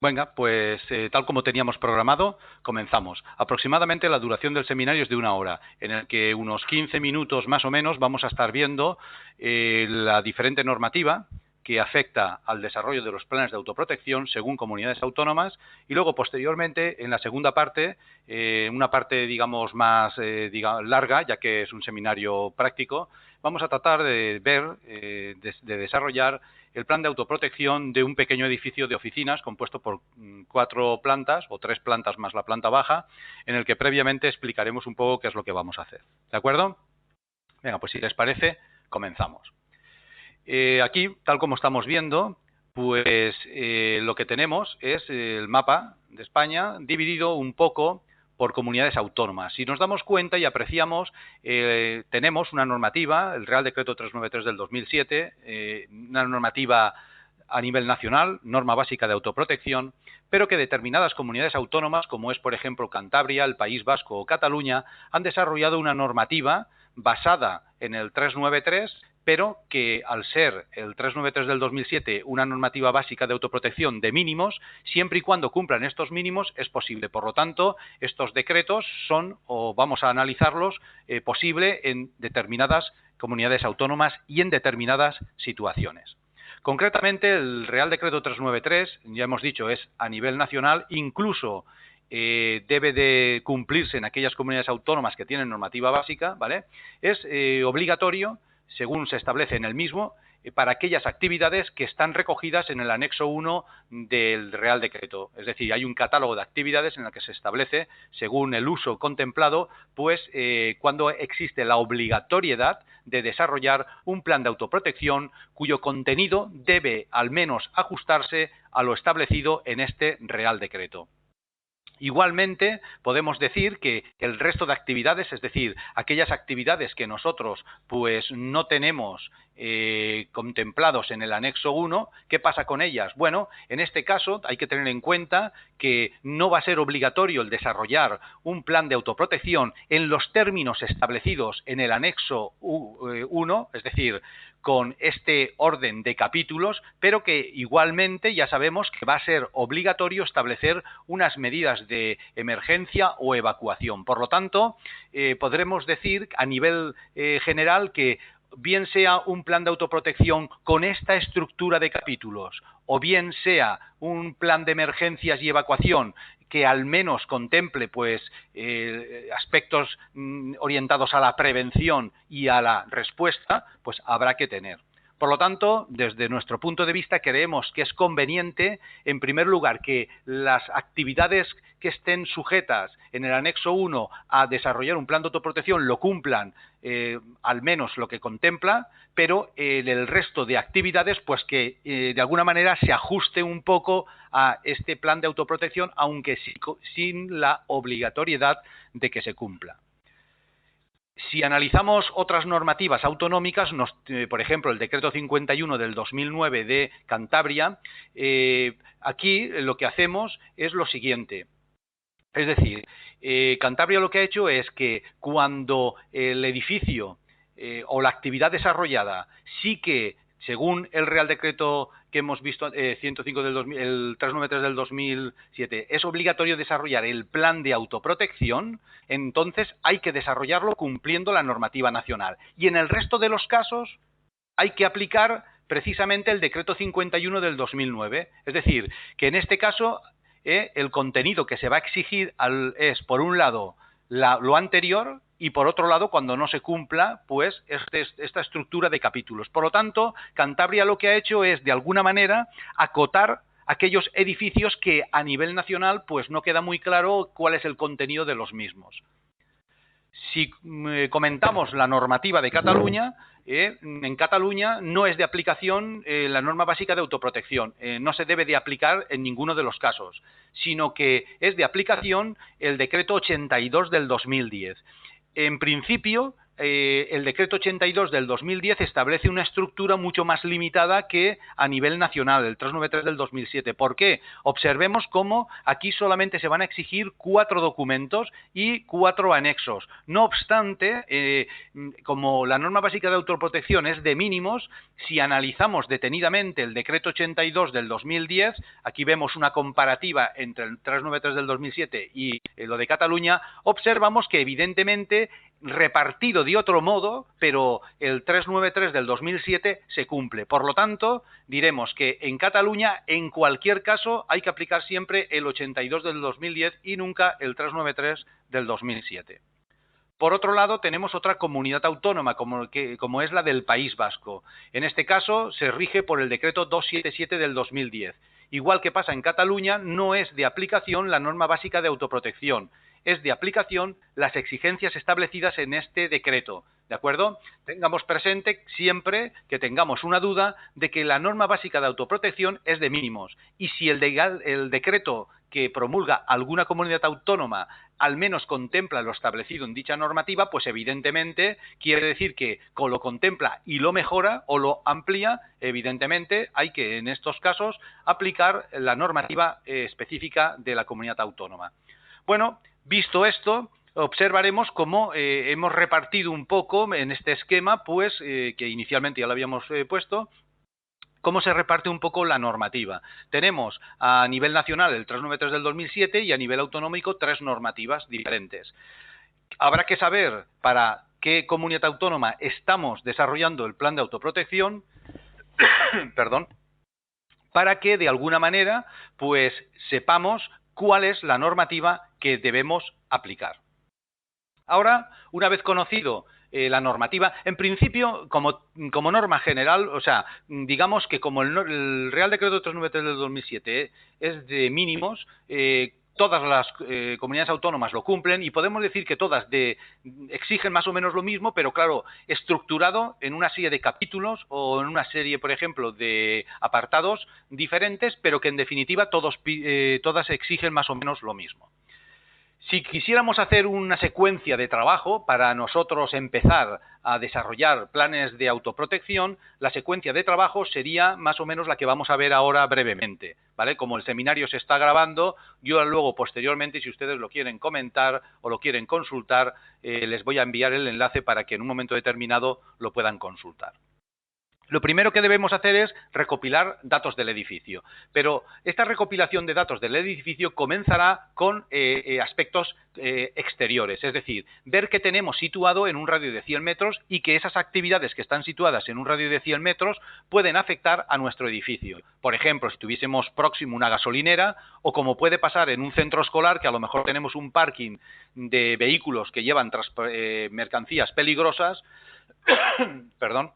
Venga, pues tal como teníamos programado, comenzamos. Aproximadamente la duración del seminario es de 1 hora, en el que unos 15 minutos más o menos vamos a estar viendo la diferente normativa que afecta al desarrollo de los planes de autoprotección según comunidades autónomas y luego posteriormente en la segunda parte, una parte digamos más larga, ya que es un seminario práctico, vamos a tratar de ver, de desarrollar el plan de autoprotección de un pequeño edificio de oficinas compuesto por 4 plantas o 3 plantas más la planta baja, en el que previamente explicaremos un poco qué es lo que vamos a hacer. ¿De acuerdo? Venga, pues si les parece, comenzamos. Aquí, tal como estamos viendo, pues lo que tenemos es el mapa de España dividido un poco por comunidades autónomas. Si nos damos cuenta y apreciamos, tenemos una normativa, el Real Decreto 393 del 2007, una normativa a nivel nacional, norma básica de autoprotección, pero que determinadas comunidades autónomas, como es por ejemplo Cantabria, el País Vasco o Cataluña, han desarrollado una normativa basada en el 393, pero que al ser el 393 del 2007 una normativa básica de autoprotección de mínimos, siempre y cuando cumplan estos mínimos es posible. Por lo tanto, estos decretos son, o vamos a analizarlos, posible en determinadas comunidades autónomas y en determinadas situaciones. Concretamente, el Real Decreto 393, ya hemos dicho, es a nivel nacional, incluso debe de cumplirse en aquellas comunidades autónomas que tienen normativa básica, ¿vale? Es obligatorio, según se establece en el mismo, para aquellas actividades que están recogidas en el anexo 1 del Real Decreto. Es decir, hay un catálogo de actividades en el que se establece, según el uso contemplado, pues cuando existe la obligatoriedad de desarrollar un plan de autoprotección cuyo contenido debe al menos ajustarse a lo establecido en este Real Decreto. Igualmente, podemos decir que el resto de actividades, es decir, aquellas actividades que nosotros pues no tenemos contemplados en el anexo 1, ¿qué pasa con ellas? Bueno, en este caso hay que tener en cuenta que no va a ser obligatorio el desarrollar un plan de autoprotección en los términos establecidos en el anexo 1, es decir, con este orden de capítulos, pero que igualmente ya sabemos que va a ser obligatorio establecer unas medidas de emergencia o evacuación. Por lo tanto, podremos decir a nivel general que bien sea un plan de autoprotección con esta estructura de capítulos o bien sea un plan de emergencias y evacuación que al menos contemple pues aspectos orientados a la prevención y a la respuesta, pues habrá que tener. Por lo tanto, desde nuestro punto de vista, creemos que es conveniente, en primer lugar, que las actividades que estén sujetas en el anexo 1 a desarrollar un plan de autoprotección lo cumplan al menos lo que contempla, pero el resto de actividades, pues que de alguna manera se ajuste un poco a este plan de autoprotección, aunque sin la obligatoriedad de que se cumpla. Si analizamos otras normativas autonómicas, por ejemplo, el decreto 51 del 2009 de Cantabria, aquí lo que hacemos es lo siguiente. Es decir, Cantabria lo que ha hecho es que cuando el edificio o la actividad desarrollada sí que, según el Real Decreto que hemos visto, 105 del 2000, el 393 del 2007, es obligatorio desarrollar el plan de autoprotección, entonces hay que desarrollarlo cumpliendo la normativa nacional. Y en el resto de los casos hay que aplicar precisamente el Decreto 51 del 2009. Es decir, que en este caso el contenido que se va a exigir es, por un lado, lo anterior y, por otro lado, cuando no se cumpla, pues esta estructura de capítulos. Por lo tanto, Cantabria lo que ha hecho es, de alguna manera, acotar aquellos edificios que a nivel nacional pues no queda muy claro cuál es el contenido de los mismos. Si comentamos la normativa de Cataluña, en Cataluña no es de aplicación la norma básica de autoprotección, no se debe de aplicar en ninguno de los casos, sino que es de aplicación el decreto 82 del 2010. En principio, el decreto 82 del 2010 establece una estructura mucho más limitada que a nivel nacional, el 393 del 2007. ¿Por qué? Observemos cómo aquí solamente se van a exigir 4 documentos y 4 anexos. No obstante, como la norma básica de autoprotección es de mínimos, si analizamos detenidamente el decreto 82 del 2010, aquí vemos una comparativa entre el 393 del 2007 y lo de Cataluña, observamos que evidentemente repartido de otro modo, pero el 393 del 2007 se cumple. Por lo tanto, diremos que en Cataluña, en cualquier caso, hay que aplicar siempre el 82 del 2010 y nunca el 393 del 2007. Por otro lado, tenemos otra comunidad autónoma, como es la del País Vasco. En este caso, se rige por el decreto 277 del 2010. Igual que pasa en Cataluña, no es de aplicación la norma básica de autoprotección. Es de aplicación las exigencias establecidas en este decreto. ¿De acuerdo? Tengamos presente siempre que tengamos una duda de que la norma básica de autoprotección es de mínimos. Y si el decreto que promulga alguna comunidad autónoma al menos contempla lo establecido en dicha normativa, pues evidentemente quiere decir que lo contempla y lo mejora o lo amplía, evidentemente hay que en estos casos aplicar la normativa específica de la comunidad autónoma. Bueno, visto esto, observaremos cómo hemos repartido un poco en este esquema, pues que inicialmente ya lo habíamos puesto, cómo se reparte un poco la normativa. Tenemos a nivel nacional el 393 del 2007 y a nivel autonómico 3 normativas diferentes. Habrá que saber para qué comunidad autónoma estamos desarrollando el plan de autoprotección, perdón, para que de alguna manera pues sepamos cuál es la normativa que debemos aplicar. Ahora, una vez conocido la normativa, en principio, como norma general, o sea, digamos que como el Real Decreto 393 del 2007 es de mínimos, todas las comunidades autónomas lo cumplen y podemos decir que todas exigen más o menos lo mismo, pero claro, estructurado en una serie de capítulos o en una serie, por ejemplo, de apartados diferentes, pero que en definitiva todas exigen más o menos lo mismo. Si quisiéramos hacer una secuencia de trabajo para nosotros empezar a desarrollar planes de autoprotección, la secuencia de trabajo sería más o menos la que vamos a ver ahora brevemente, ¿vale? Como el seminario se está grabando, yo luego posteriormente, si ustedes lo quieren comentar o lo quieren consultar, les voy a enviar el enlace para que en un momento determinado lo puedan consultar. Lo primero que debemos hacer es recopilar datos del edificio, pero esta recopilación de datos del edificio comenzará con aspectos exteriores, es decir, ver qué tenemos situado en un radio de 100 metros y que esas actividades que están situadas en un radio de 100 metros pueden afectar a nuestro edificio. Por ejemplo, si tuviésemos próximo una gasolinera o como puede pasar en un centro escolar que a lo mejor tenemos un parking de vehículos que llevan mercancías peligrosas, perdón.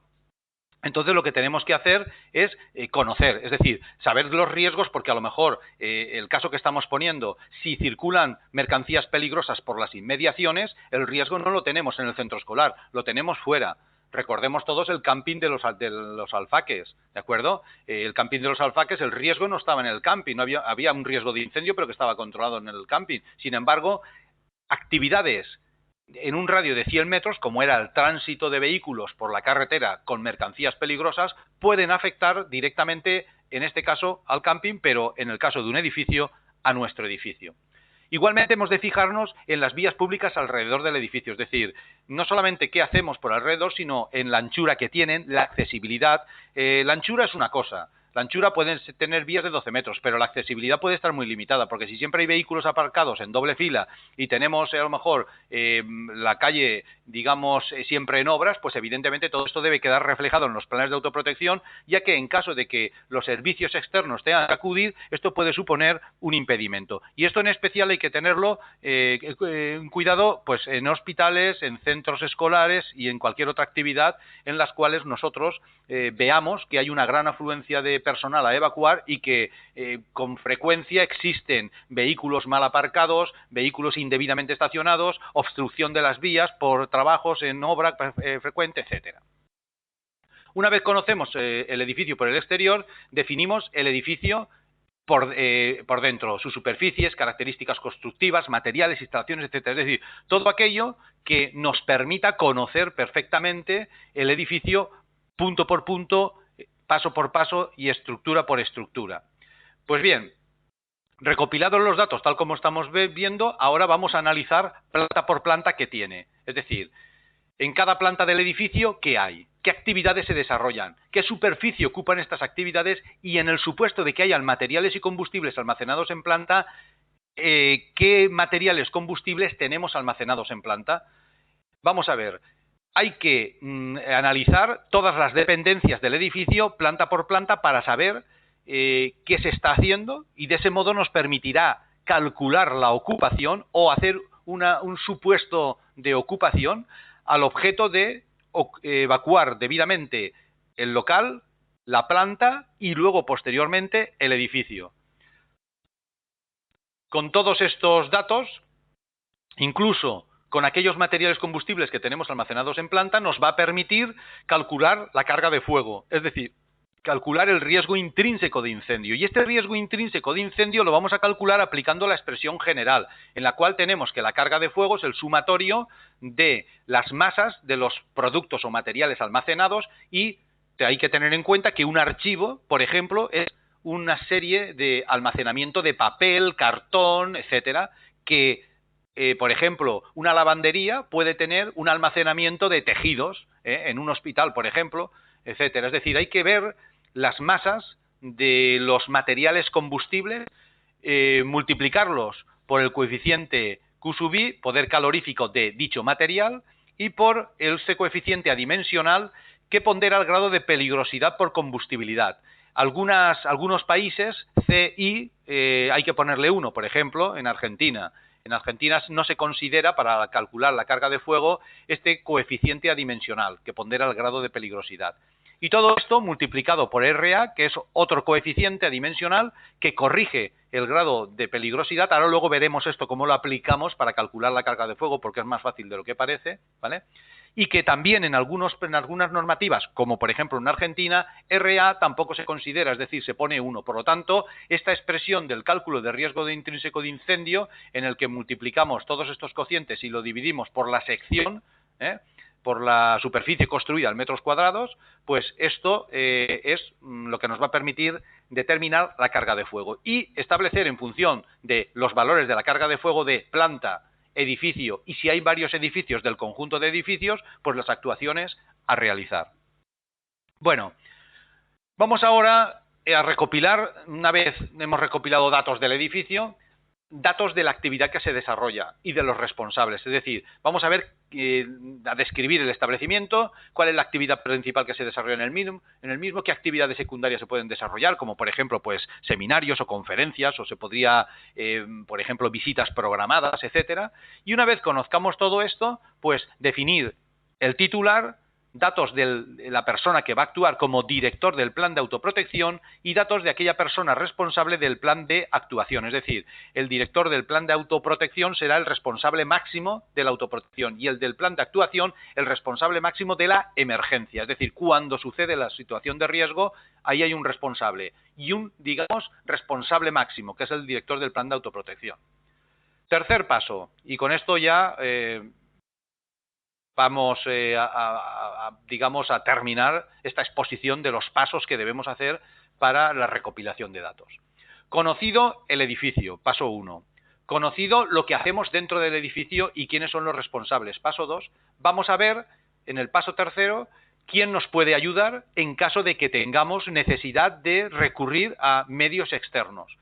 Entonces lo que tenemos que hacer es conocer, es decir, saber los riesgos porque a lo mejor el caso que estamos poniendo, si circulan mercancías peligrosas por las inmediaciones, el riesgo no lo tenemos en el centro escolar, lo tenemos fuera. Recordemos todos el camping de los Alfaques, ¿de acuerdo? El camping de los Alfaques, el riesgo no estaba en el camping, no había un riesgo de incendio, pero que estaba controlado en el camping. Sin embargo, actividades en un radio de 100 metros, como era el tránsito de vehículos por la carretera con mercancías peligrosas, pueden afectar directamente, en este caso, al camping, pero en el caso de un edificio, a nuestro edificio. Igualmente hemos de fijarnos en las vías públicas alrededor del edificio, es decir, no solamente qué hacemos por alrededor, sino en la anchura que tienen, la accesibilidad. La anchura es una cosa. La anchura puede tener vías de 12 metros, pero la accesibilidad puede estar muy limitada, porque si siempre hay vehículos aparcados en doble fila y tenemos a lo mejor la calle, digamos, siempre en obras, pues evidentemente todo esto debe quedar reflejado en los planes de autoprotección, ya que en caso de que los servicios externos tengan que acudir, esto puede suponer un impedimento. Y esto en especial hay que tenerlo en cuidado pues en hospitales, en centros escolares y en cualquier otra actividad en las cuales nosotros veamos que hay una gran afluencia de personal a evacuar y que con frecuencia existen vehículos mal aparcados, vehículos indebidamente estacionados, obstrucción de las vías por trabajos en obra frecuente, etcétera. Una vez conocemos el edificio por el exterior, definimos el edificio por dentro, sus superficies, características constructivas, materiales, instalaciones, etcétera. Es decir, todo aquello que nos permita conocer perfectamente el edificio punto por punto, paso por paso y estructura por estructura. Pues bien, recopilados los datos tal como estamos viendo, ahora vamos a analizar planta por planta que tiene. Es decir, en cada planta del edificio, ¿qué hay? ¿Qué actividades se desarrollan? ¿Qué superficie ocupan estas actividades? Y en el supuesto de que hayan materiales y combustibles almacenados en planta, ¿qué materiales combustibles tenemos almacenados en planta? Vamos a ver, hay que analizar todas las dependencias del edificio, planta por planta, para saber qué se está haciendo, y de ese modo nos permitirá calcular la ocupación o hacer un supuesto de ocupación al objeto de evacuar debidamente el local, la planta y luego posteriormente el edificio. Con todos estos datos, incluso con aquellos materiales combustibles que tenemos almacenados en planta, nos va a permitir calcular la carga de fuego, es decir, calcular el riesgo intrínseco de incendio. Y este riesgo intrínseco de incendio lo vamos a calcular aplicando la expresión general, en la cual tenemos que la carga de fuego es el sumatorio de las masas de los productos o materiales almacenados, y hay que tener en cuenta que un archivo, por ejemplo, es una serie de almacenamiento de papel, cartón, etcétera, que por ejemplo, una lavandería puede tener un almacenamiento de tejidos, en un hospital, por ejemplo, etcétera. Es decir, hay que ver las masas de los materiales combustibles, multiplicarlos por el coeficiente Q sub I, poder calorífico de dicho material, y por ese coeficiente adimensional que pondera el grado de peligrosidad por combustibilidad. Algunos países, CI, hay que ponerle 1, por ejemplo, en Argentina. En Argentina no se considera, para calcular la carga de fuego, este coeficiente adimensional que pondera el grado de peligrosidad. Y todo esto multiplicado por RA, que es otro coeficiente adimensional que corrige el grado de peligrosidad. Ahora luego veremos esto, cómo lo aplicamos para calcular la carga de fuego, porque es más fácil de lo que parece, ¿vale? Y que también en algunas normativas, como por ejemplo en Argentina, RA tampoco se considera, es decir, se pone 1. Por lo tanto, esta expresión del cálculo de riesgo de intrínseco de incendio, en el que multiplicamos todos estos cocientes y lo dividimos por la sección, por la superficie construida en metros cuadrados, pues esto es lo que nos va a permitir determinar la carga de fuego y establecer, en función de los valores de la carga de fuego de planta, edificio, y si hay varios edificios del conjunto de edificios, pues las actuaciones a realizar. Bueno, vamos ahora a recopilar, una vez hemos recopilado datos del edificio, datos de la actividad que se desarrolla y de los responsables. Es decir, vamos a ver, a describir el establecimiento, cuál es la actividad principal que se desarrolla en el mismo, qué actividades secundarias se pueden desarrollar, como por ejemplo, pues seminarios o conferencias, o se podría, por ejemplo, visitas programadas, etcétera. Y una vez conozcamos todo esto, pues definir el titular, datos de la persona que va a actuar como director del plan de autoprotección y datos de aquella persona responsable del plan de actuación. Es decir, el director del plan de autoprotección será el responsable máximo de la autoprotección y el del plan de actuación el responsable máximo de la emergencia. Es decir, cuando sucede la situación de riesgo, ahí hay un responsable y un, digamos, responsable máximo, que es el director del plan de autoprotección. Tercer paso, y con esto ya vamos digamos, a terminar esta exposición de los pasos que debemos hacer para la recopilación de datos. Conocido el edificio, paso 1. Conocido lo que hacemos dentro del edificio y quiénes son los responsables, paso 2. Vamos a ver, en el paso tercero, quién nos puede ayudar en caso de que tengamos necesidad de recurrir a medios externos.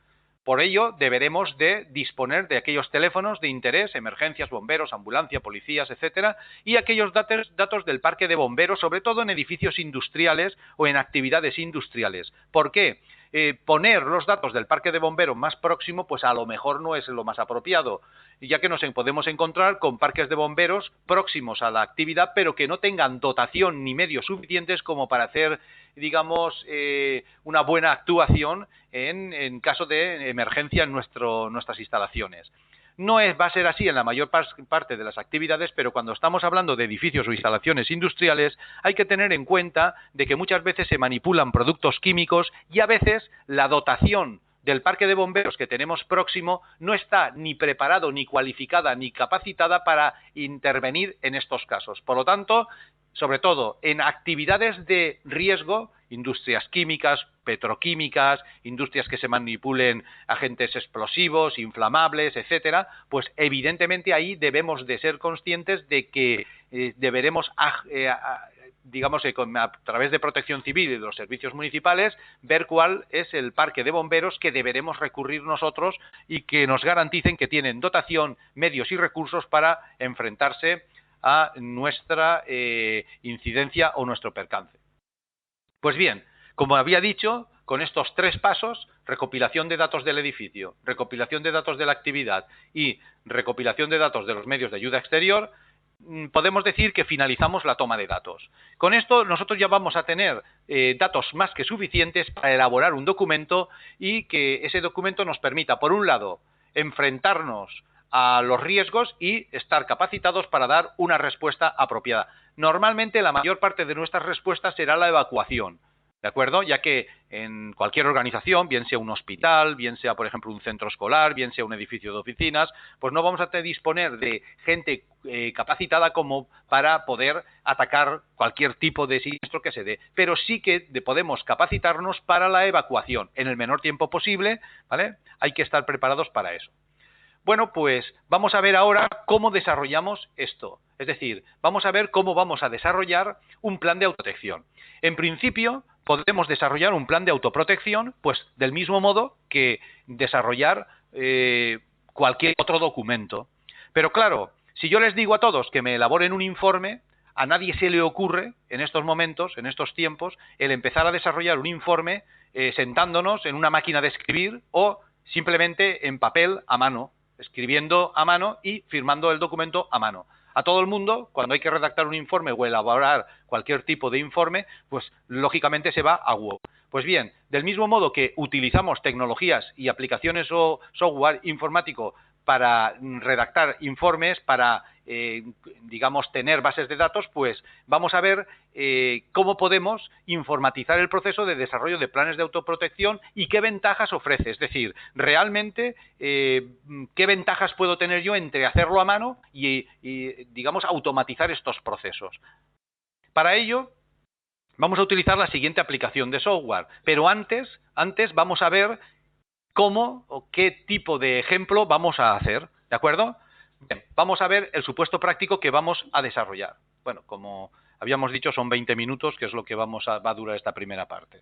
Por ello, deberemos de disponer de aquellos teléfonos de interés, emergencias, bomberos, ambulancia, policías, etcétera, y aquellos datos del parque de bomberos, sobre todo en edificios industriales o en actividades industriales. ¿Por qué? Poner los datos del parque de bomberos más próximo, pues a lo mejor no es lo más apropiado, ya que nos podemos encontrar con parques de bomberos próximos a la actividad, pero que no tengan dotación ni medios suficientes como para hacer, digamos, una buena actuación en caso de emergencia en nuestras instalaciones. No va a ser así en la mayor parte de las actividades, pero cuando estamos hablando de edificios o instalaciones industriales, hay que tener en cuenta de que muchas veces se manipulan productos químicos y a veces la dotación del parque de bomberos que tenemos próximo no está ni preparado, ni cualificada, ni capacitada para intervenir en estos casos. Por lo tanto, sobre todo en actividades de riesgo, industrias químicas, petroquímicas, industrias que se manipulen agentes explosivos, inflamables, etcétera, pues evidentemente ahí debemos de ser conscientes de que deberemos digamos, a través de Protección Civil y de los servicios municipales, ver cuál es el parque de bomberos que deberemos recurrir nosotros y que nos garanticen que tienen dotación, medios y recursos para enfrentarse a nuestra incidencia o nuestro percance. Pues bien, como había dicho, con estos 3 pasos, recopilación de datos del edificio, recopilación de datos de la actividad y recopilación de datos de los medios de ayuda exterior, podemos decir que finalizamos la toma de datos. Con esto nosotros ya vamos a tener datos más que suficientes para elaborar un documento y que ese documento nos permita, por un lado, enfrentarnos a los riesgos y estar capacitados para dar una respuesta apropiada. Normalmente la mayor parte de nuestras respuestas será la evacuación, ¿de acuerdo? Ya que en cualquier organización, bien sea un hospital, bien sea, por ejemplo, un centro escolar, bien sea un edificio de oficinas, pues no vamos a disponer de gente capacitada como para poder atacar cualquier tipo de siniestro que se dé. Pero sí que podemos capacitarnos para la evacuación en el menor tiempo posible, ¿vale? Hay que estar preparados para eso. Bueno, pues vamos a ver ahora cómo desarrollamos esto. Es decir, vamos a ver cómo vamos a desarrollar un plan de autoprotección. En principio, podemos desarrollar un plan de autoprotección, pues del mismo modo que desarrollar cualquier otro documento. Pero claro, si yo les digo a todos que me elaboren un informe, a nadie se le ocurre en estos momentos, en estos tiempos, el empezar a desarrollar un informe sentándonos en una máquina de escribir o simplemente en papel a mano, escribiendo a mano y firmando el documento a mano. A todo el mundo, cuando hay que redactar un informe o elaborar cualquier tipo de informe, pues lógicamente se va a Word. Pues bien, del mismo modo que utilizamos tecnologías y aplicaciones o software informático para redactar informes, para, digamos, tener bases de datos, pues vamos a ver cómo podemos informatizar el proceso de desarrollo de planes de autoprotección y qué ventajas ofrece. Es decir, realmente, qué ventajas puedo tener yo entre hacerlo a mano y digamos, automatizar estos procesos. Para ello, vamos a utilizar la siguiente aplicación de software, pero antes vamos a ver cómo o qué tipo de ejemplo vamos a hacer, ¿de acuerdo? Bien, vamos a ver el supuesto práctico que vamos a desarrollar. Bueno, como habíamos dicho, son 20 minutos, que es lo que va a durar esta primera parte.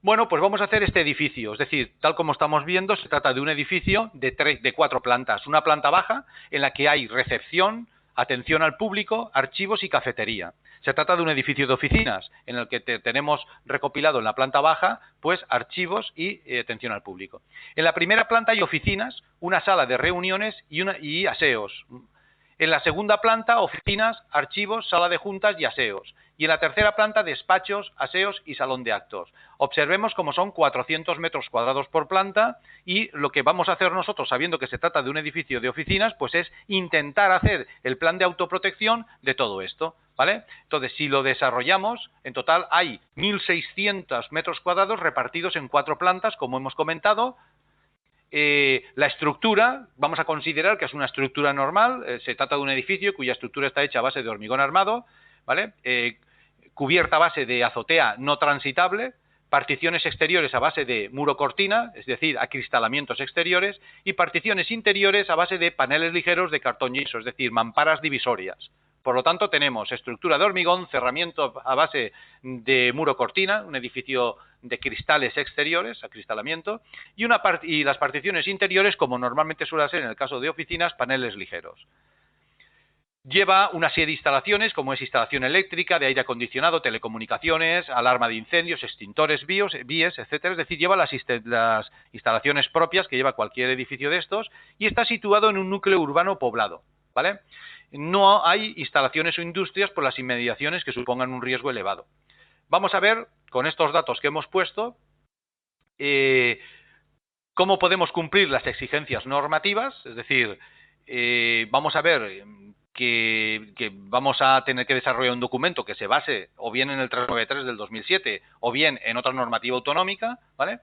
Bueno, pues vamos a hacer este edificio, es decir, tal como estamos viendo, se trata de un edificio de 4 plantas. Una planta baja en la que hay recepción, atención al público, archivos y cafetería. Se trata de un edificio de oficinas en el que tenemos recopilado en la planta baja pues archivos y atención al público. En la primera planta hay oficinas, una sala de reuniones y aseos. En la segunda planta, oficinas, archivos, sala de juntas y aseos. Y en la tercera planta, despachos, aseos y salón de actos. Observemos cómo son 400 metros cuadrados por planta y lo que vamos a hacer nosotros, sabiendo que se trata de un edificio de oficinas, pues es intentar hacer el plan de autoprotección de todo esto, ¿vale? Entonces, si lo desarrollamos, en total hay 1.600 metros cuadrados repartidos en 4 plantas, como hemos comentado. La estructura, vamos a considerar que es una estructura normal, se trata de un edificio cuya estructura está hecha a base de hormigón armado, ¿vale? Cubierta a base de azotea no transitable, particiones exteriores a base de muro cortina, es decir, acristalamientos exteriores, y particiones interiores a base de paneles ligeros de cartón yeso, es decir, mamparas divisorias. Por lo tanto, tenemos estructura de hormigón, cerramiento a base de muro cortina, un edificio de cristales exteriores, acristalamiento, y las particiones interiores, como normalmente suele ser en el caso de oficinas, paneles ligeros. Lleva una serie de instalaciones, como es instalación eléctrica, de aire acondicionado, telecomunicaciones, alarma de incendios, extintores, BIES, etcétera. Es decir, lleva las instalaciones propias que lleva cualquier edificio de estos y está situado en un núcleo urbano poblado, ¿vale? No hay instalaciones o industrias por las inmediaciones que supongan un riesgo elevado. Vamos a ver, con estos datos que hemos puesto, cómo podemos cumplir las exigencias normativas, es decir, vamos a ver que vamos a tener que desarrollar un documento que se base o bien en el 393 del 2007 o bien en otra normativa autonómica, ¿vale?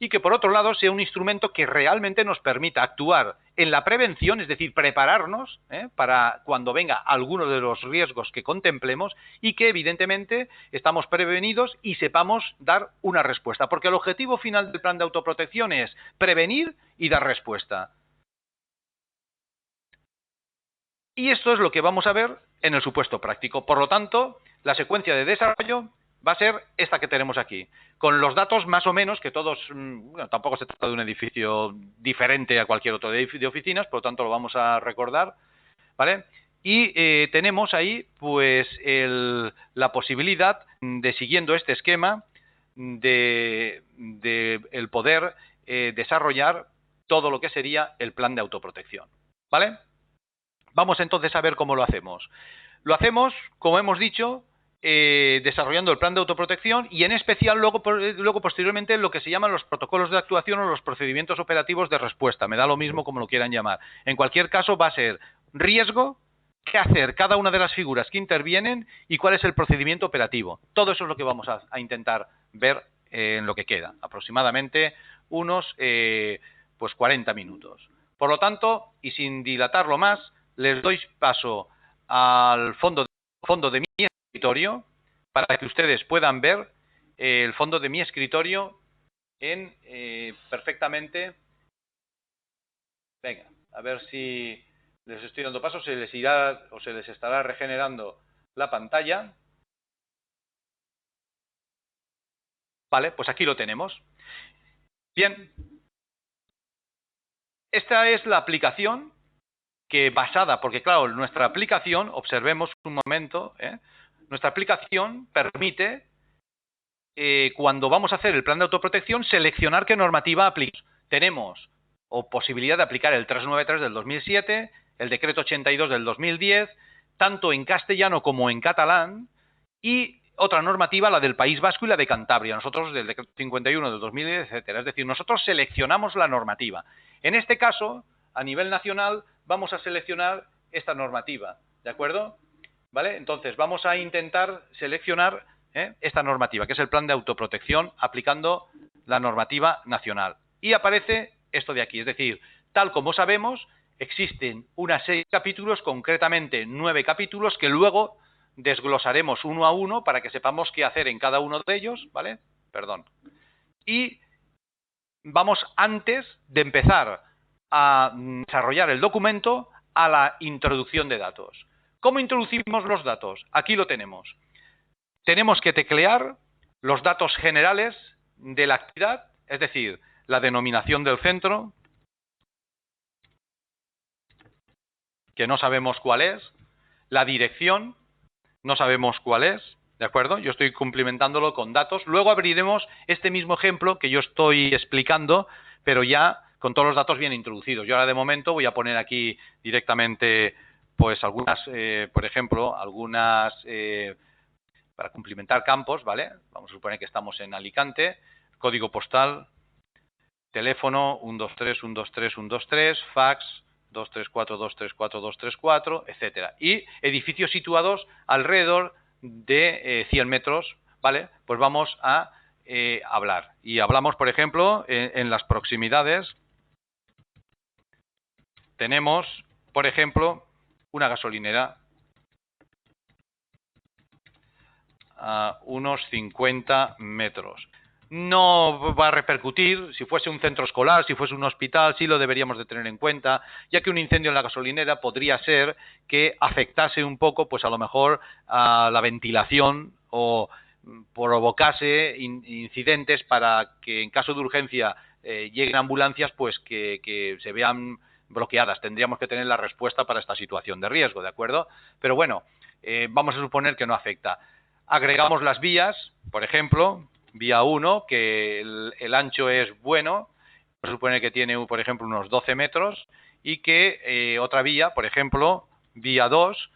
y que por otro lado sea un instrumento que realmente nos permita actuar en la prevención, es decir, prepararnos para cuando venga alguno de los riesgos que contemplemos y que evidentemente estamos prevenidos y sepamos dar una respuesta, porque el objetivo final del plan de autoprotección es prevenir y dar respuesta. Y esto es lo que vamos a ver en el supuesto práctico. Por lo tanto, la secuencia de desarrollo va a ser esta que tenemos aquí, con los datos más o menos, que todos, bueno, tampoco se trata de un edificio diferente a cualquier otro de oficinas, por lo tanto lo vamos a recordar, ¿vale? Y tenemos ahí, pues, la posibilidad de, siguiendo este esquema, de el poder desarrollar todo lo que sería el plan de autoprotección, ¿vale? Vamos entonces a ver cómo lo hacemos. Lo hacemos, como hemos dicho, desarrollando el plan de autoprotección y en especial luego posteriormente lo que se llaman los protocolos de actuación o los procedimientos operativos de respuesta. Me da lo mismo como lo quieran llamar. En cualquier caso va a ser riesgo, qué hacer cada una de las figuras que intervienen y cuál es el procedimiento operativo. Todo eso es lo que vamos a intentar ver en lo que queda. Aproximadamente unos pues 40 minutos. Por lo tanto, y sin dilatarlo más, les doy paso al fondo de mi escritorio para que ustedes puedan ver el fondo de mi escritorio en perfectamente. Venga, a ver si les estoy dando paso, se les irá o se les estará regenerando la pantalla. Vale, pues aquí lo tenemos. Bien, esta es la aplicación que basada, porque claro, nuestra aplicación, observemos un momento, nuestra aplicación permite, cuando vamos a hacer el plan de autoprotección, seleccionar qué normativa aplicamos. Tenemos o posibilidad de aplicar el 393 del 2007, el decreto 82 del 2010, tanto en castellano como en catalán, y otra normativa, la del País Vasco y la de Cantabria. Nosotros del decreto 51 del 2010, etcétera. Es decir, nosotros seleccionamos la normativa. En este caso, a nivel nacional, vamos a seleccionar esta normativa, ¿de acuerdo? ¿Vale? Entonces, vamos a intentar seleccionar esta normativa, que es el plan de autoprotección aplicando la normativa nacional. Y aparece esto de aquí, es decir, tal como sabemos, existen una serie de capítulos, concretamente 9 capítulos, que luego desglosaremos uno a uno para que sepamos qué hacer en cada uno de ellos, ¿vale? Perdón. Y vamos, antes de empezar a desarrollar el documento, a la introducción de datos. ¿Cómo introducimos los datos? Aquí lo tenemos. Tenemos que teclear los datos generales de la actividad, es decir, la denominación del centro, que no sabemos cuál es, la dirección, no sabemos cuál es, ¿de acuerdo? Yo estoy cumplimentándolo con datos. Luego abriremos este mismo ejemplo que yo estoy explicando, pero ya con todos los datos bien introducidos. Yo ahora de momento voy a poner aquí directamente, pues algunas, por ejemplo, algunas para cumplimentar campos, ¿vale? Vamos a suponer que estamos en Alicante, código postal, teléfono 123 123 123, fax 234 234 234, etcétera. Y edificios situados alrededor de 100 metros, ¿vale? Pues vamos a hablar. Y hablamos, por ejemplo, en las proximidades. Tenemos, por ejemplo, una gasolinera a unos 50 metros. No va a repercutir, si fuese un centro escolar, si fuese un hospital, sí lo deberíamos de tener en cuenta, ya que un incendio en la gasolinera podría ser que afectase un poco, pues a lo mejor, a la ventilación o provocase incidentes para que en caso de urgencia lleguen ambulancias, pues que se vean bloqueadas. Tendríamos que tener la respuesta para esta situación de riesgo, ¿de acuerdo? Pero bueno, vamos a suponer que no afecta. Agregamos las vías, por ejemplo, vía 1, que el ancho es bueno, se supone que tiene, por ejemplo, unos 12 metros, y que otra vía, por ejemplo, vía 2,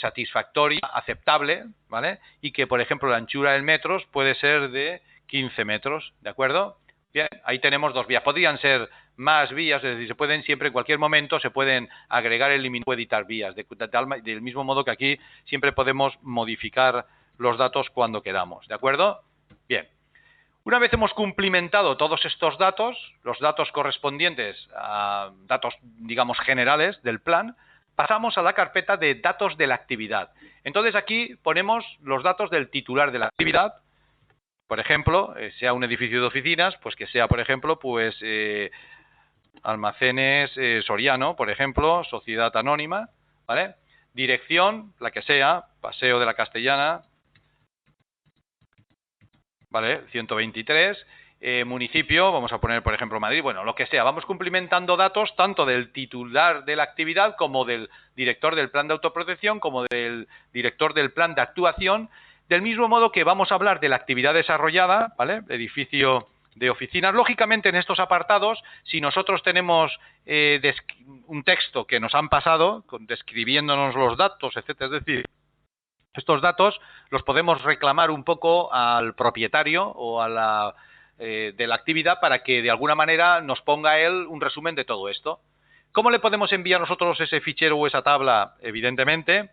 satisfactoria, aceptable, ¿vale? Y que, por ejemplo, la anchura en metros puede ser de 15 metros, ¿de acuerdo? Bien, ahí tenemos dos vías. Podrían ser más vías, es decir, se pueden siempre, en cualquier momento, se pueden agregar, eliminar o editar vías, del mismo modo que aquí siempre podemos modificar los datos cuando queramos, ¿de acuerdo? Bien. Una vez hemos cumplimentado todos estos datos, los datos correspondientes a datos, digamos, generales del plan, pasamos a la carpeta de datos de la actividad. Entonces aquí ponemos los datos del titular de la actividad. Por ejemplo, sea un edificio de oficinas, pues que sea, por ejemplo, pues Almacenes Soriano, por ejemplo, Sociedad Anónima, ¿vale? Dirección, la que sea, Paseo de la Castellana, ¿vale? 123. Municipio, vamos a poner, por ejemplo, Madrid, bueno, lo que sea. Vamos cumplimentando datos tanto del titular de la actividad como del director del plan de autoprotección, como del director del plan de actuación, del mismo modo que vamos a hablar de la actividad desarrollada, ¿vale? Edificio de oficinas. Lógicamente, en estos apartados, si nosotros tenemos un texto que nos han pasado, describiéndonos los datos, etcétera, es decir, estos datos los podemos reclamar un poco al propietario o a la de la actividad para que de alguna manera nos ponga él un resumen de todo esto. ¿Cómo le podemos enviar nosotros ese fichero o esa tabla? Evidentemente,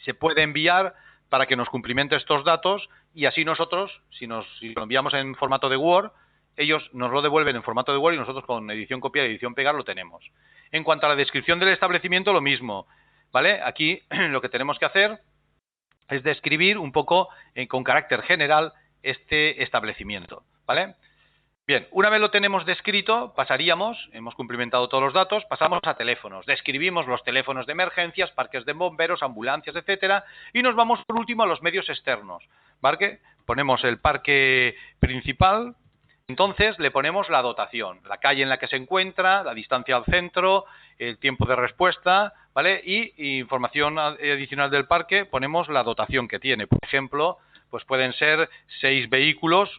se puede enviar para que nos cumplimente estos datos y así nosotros, si lo enviamos en formato de Word, ellos nos lo devuelven en formato de Word y nosotros con edición copiar y edición pegar lo tenemos. En cuanto a la descripción del establecimiento, lo mismo, ¿vale? Aquí lo que tenemos que hacer es describir un poco con carácter general este establecimiento, ¿vale? Bien, una vez lo tenemos descrito, pasaríamos, hemos cumplimentado todos los datos, pasamos a teléfonos. Describimos los teléfonos de emergencias, parques de bomberos, ambulancias, etcétera, y nos vamos por último a los medios externos, ¿vale? Ponemos el parque principal, entonces le ponemos la dotación, la calle en la que se encuentra, la distancia al centro, el tiempo de respuesta, ¿vale? Y información adicional del parque, ponemos la dotación que tiene. Por ejemplo, pues pueden ser 6 vehículos.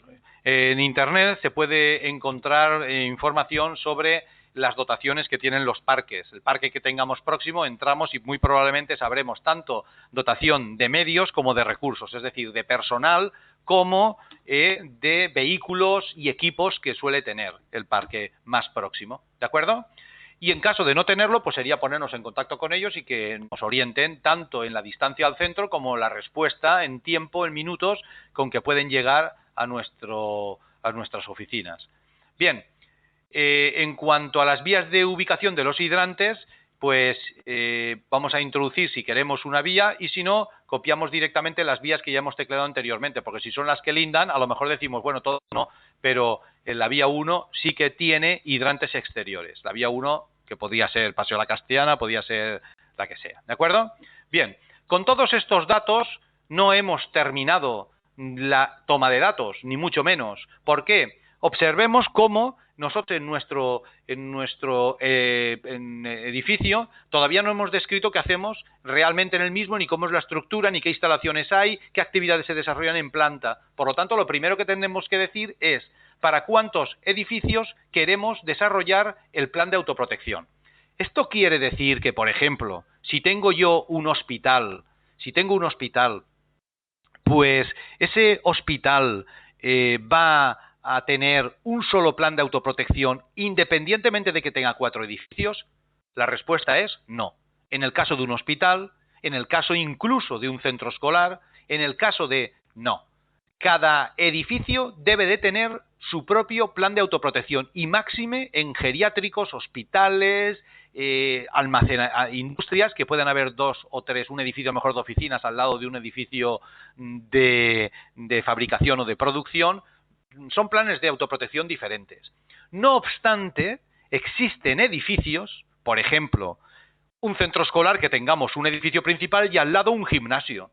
En Internet se puede encontrar información sobre las dotaciones que tienen los parques. El parque que tengamos próximo, entramos y muy probablemente sabremos tanto dotación de medios como de recursos, es decir, de personal como de vehículos y equipos que suele tener el parque más próximo. ¿De acuerdo? Y en caso de no tenerlo, pues sería ponernos en contacto con ellos y que nos orienten tanto en la distancia al centro como la respuesta en tiempo, en minutos, con que pueden llegar a nuestras oficinas. Bien, en cuanto a las vías de ubicación de los hidrantes, pues vamos a introducir si queremos una vía y si no, copiamos directamente las vías que ya hemos tecleado anteriormente, porque si son las que lindan, a lo mejor decimos, bueno, todo no, pero en la vía 1 sí que tiene hidrantes exteriores. La vía 1, que podría ser Paseo de la Castellana, podría ser la que sea, ¿de acuerdo? Bien, con todos estos datos no hemos terminado la toma de datos, ni mucho menos. ¿Por qué? Observemos cómo nosotros en nuestro edificio todavía no hemos descrito qué hacemos realmente en el mismo, ni cómo es la estructura, ni qué instalaciones hay, qué actividades se desarrollan en planta. Por lo tanto, lo primero que tenemos que decir es para cuántos edificios queremos desarrollar el plan de autoprotección. Esto quiere decir que, por ejemplo, si tengo un hospital, pues ese hospital va a tener un solo plan de autoprotección independientemente de que tenga 4 edificios. La respuesta es no. En el caso de un hospital, en el caso incluso de un centro escolar, en el caso de no. Cada edificio debe de tener su propio plan de autoprotección y máxime en geriátricos, hospitales, industrias, que puedan haber 2 o 3, un edificio mejor de oficinas al lado de un edificio de fabricación o de producción. Son planes de autoprotección diferentes. No obstante, existen edificios, por ejemplo, un centro escolar que tengamos un edificio principal y al lado un gimnasio.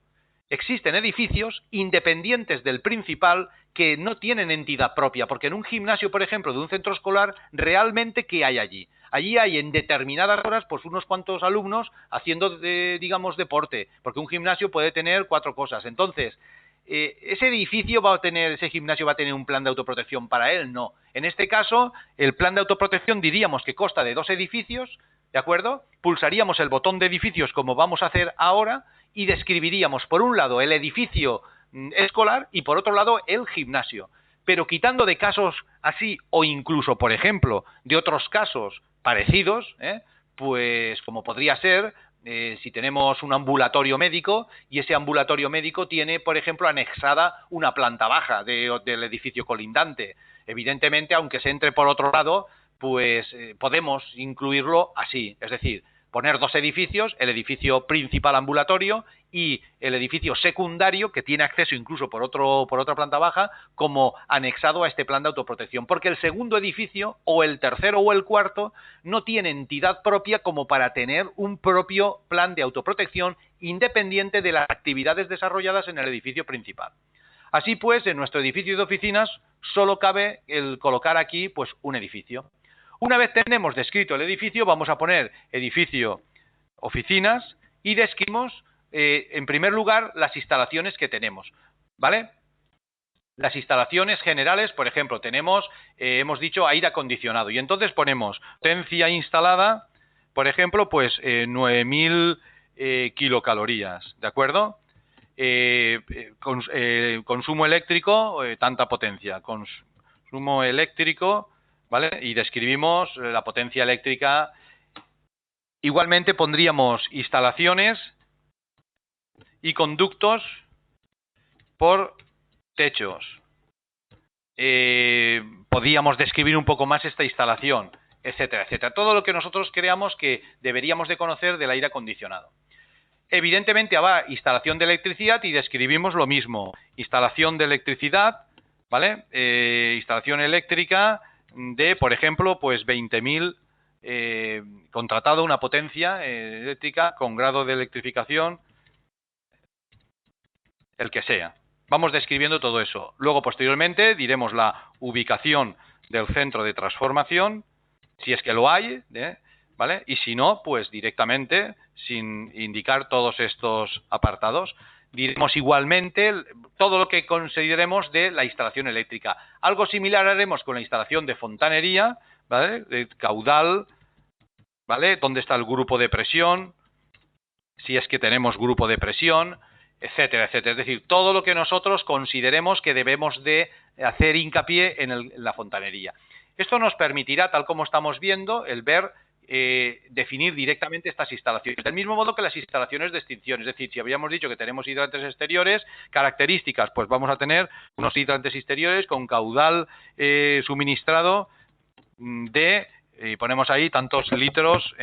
Existen edificios independientes del principal que no tienen entidad propia, porque en un gimnasio, por ejemplo, de un centro escolar, realmente, ¿qué hay allí? Allí hay en determinadas horas pues unos cuantos alumnos haciendo, digamos, deporte, porque un gimnasio puede tener 4 cosas. Entonces, ¿ese gimnasio va a tener un plan de autoprotección para él? No. En este caso, el plan de autoprotección diríamos que consta de 2 edificios, ¿de acuerdo? Pulsaríamos el botón de edificios como vamos a hacer ahora y describiríamos por un lado el edificio escolar y por otro lado el gimnasio. Pero quitando de casos así o incluso, por ejemplo, de otros casos parecidos, pues como podría ser si tenemos un ambulatorio médico y ese ambulatorio médico tiene, por ejemplo, anexada una planta baja del edificio colindante. Evidentemente, aunque se entre por otro lado, pues podemos incluirlo así, es decir, poner dos edificios, el edificio principal ambulatorio y el edificio secundario, que tiene acceso incluso por otra planta baja, como anexado a este plan de autoprotección. Porque el segundo edificio, o el tercero o el cuarto, no tiene entidad propia como para tener un propio plan de autoprotección independiente de las actividades desarrolladas en el edificio principal. Así pues, en nuestro edificio de oficinas solo cabe el colocar aquí pues un edificio. Una vez tenemos descrito el edificio, vamos a poner edificio oficinas y describimos en primer lugar las instalaciones que tenemos, ¿vale? Las instalaciones generales, por ejemplo, tenemos, hemos dicho aire acondicionado y entonces ponemos potencia instalada, por ejemplo, pues 9000 kilocalorías, ¿de acuerdo? Consumo eléctrico, tanta potencia, consumo eléctrico, ¿vale? Y describimos la potencia eléctrica. Igualmente pondríamos instalaciones y conductos por techos. Podríamos describir un poco más esta instalación, etcétera, etcétera. Todo lo que nosotros creamos que deberíamos de conocer del aire acondicionado. Evidentemente habrá instalación de electricidad y describimos lo mismo. Instalación de electricidad, ¿vale? Instalación eléctrica de, por ejemplo, pues 20.000, contratado una potencia eléctrica con grado de electrificación, el que sea. Vamos describiendo todo eso. Luego, posteriormente, diremos la ubicación del centro de transformación, si es que lo hay, ¿vale? Y si no, pues directamente, sin indicar todos estos apartados, diremos igualmente todo lo que consideremos de la instalación eléctrica. Algo similar haremos con la instalación de fontanería, ¿vale? De caudal, ¿vale? ¿Dónde está el grupo de presión? Si es que tenemos grupo de presión, etcétera, etcétera. Es decir, todo lo que nosotros consideremos que debemos de hacer hincapié en la fontanería. Esto nos permitirá, tal como estamos viendo, el ver, definir directamente estas instalaciones. Del mismo modo que las instalaciones de extinción. Es decir, si habíamos dicho que tenemos hidrantes exteriores, características, pues vamos a tener unos hidrantes exteriores con caudal suministrado de, ponemos ahí tantos litros,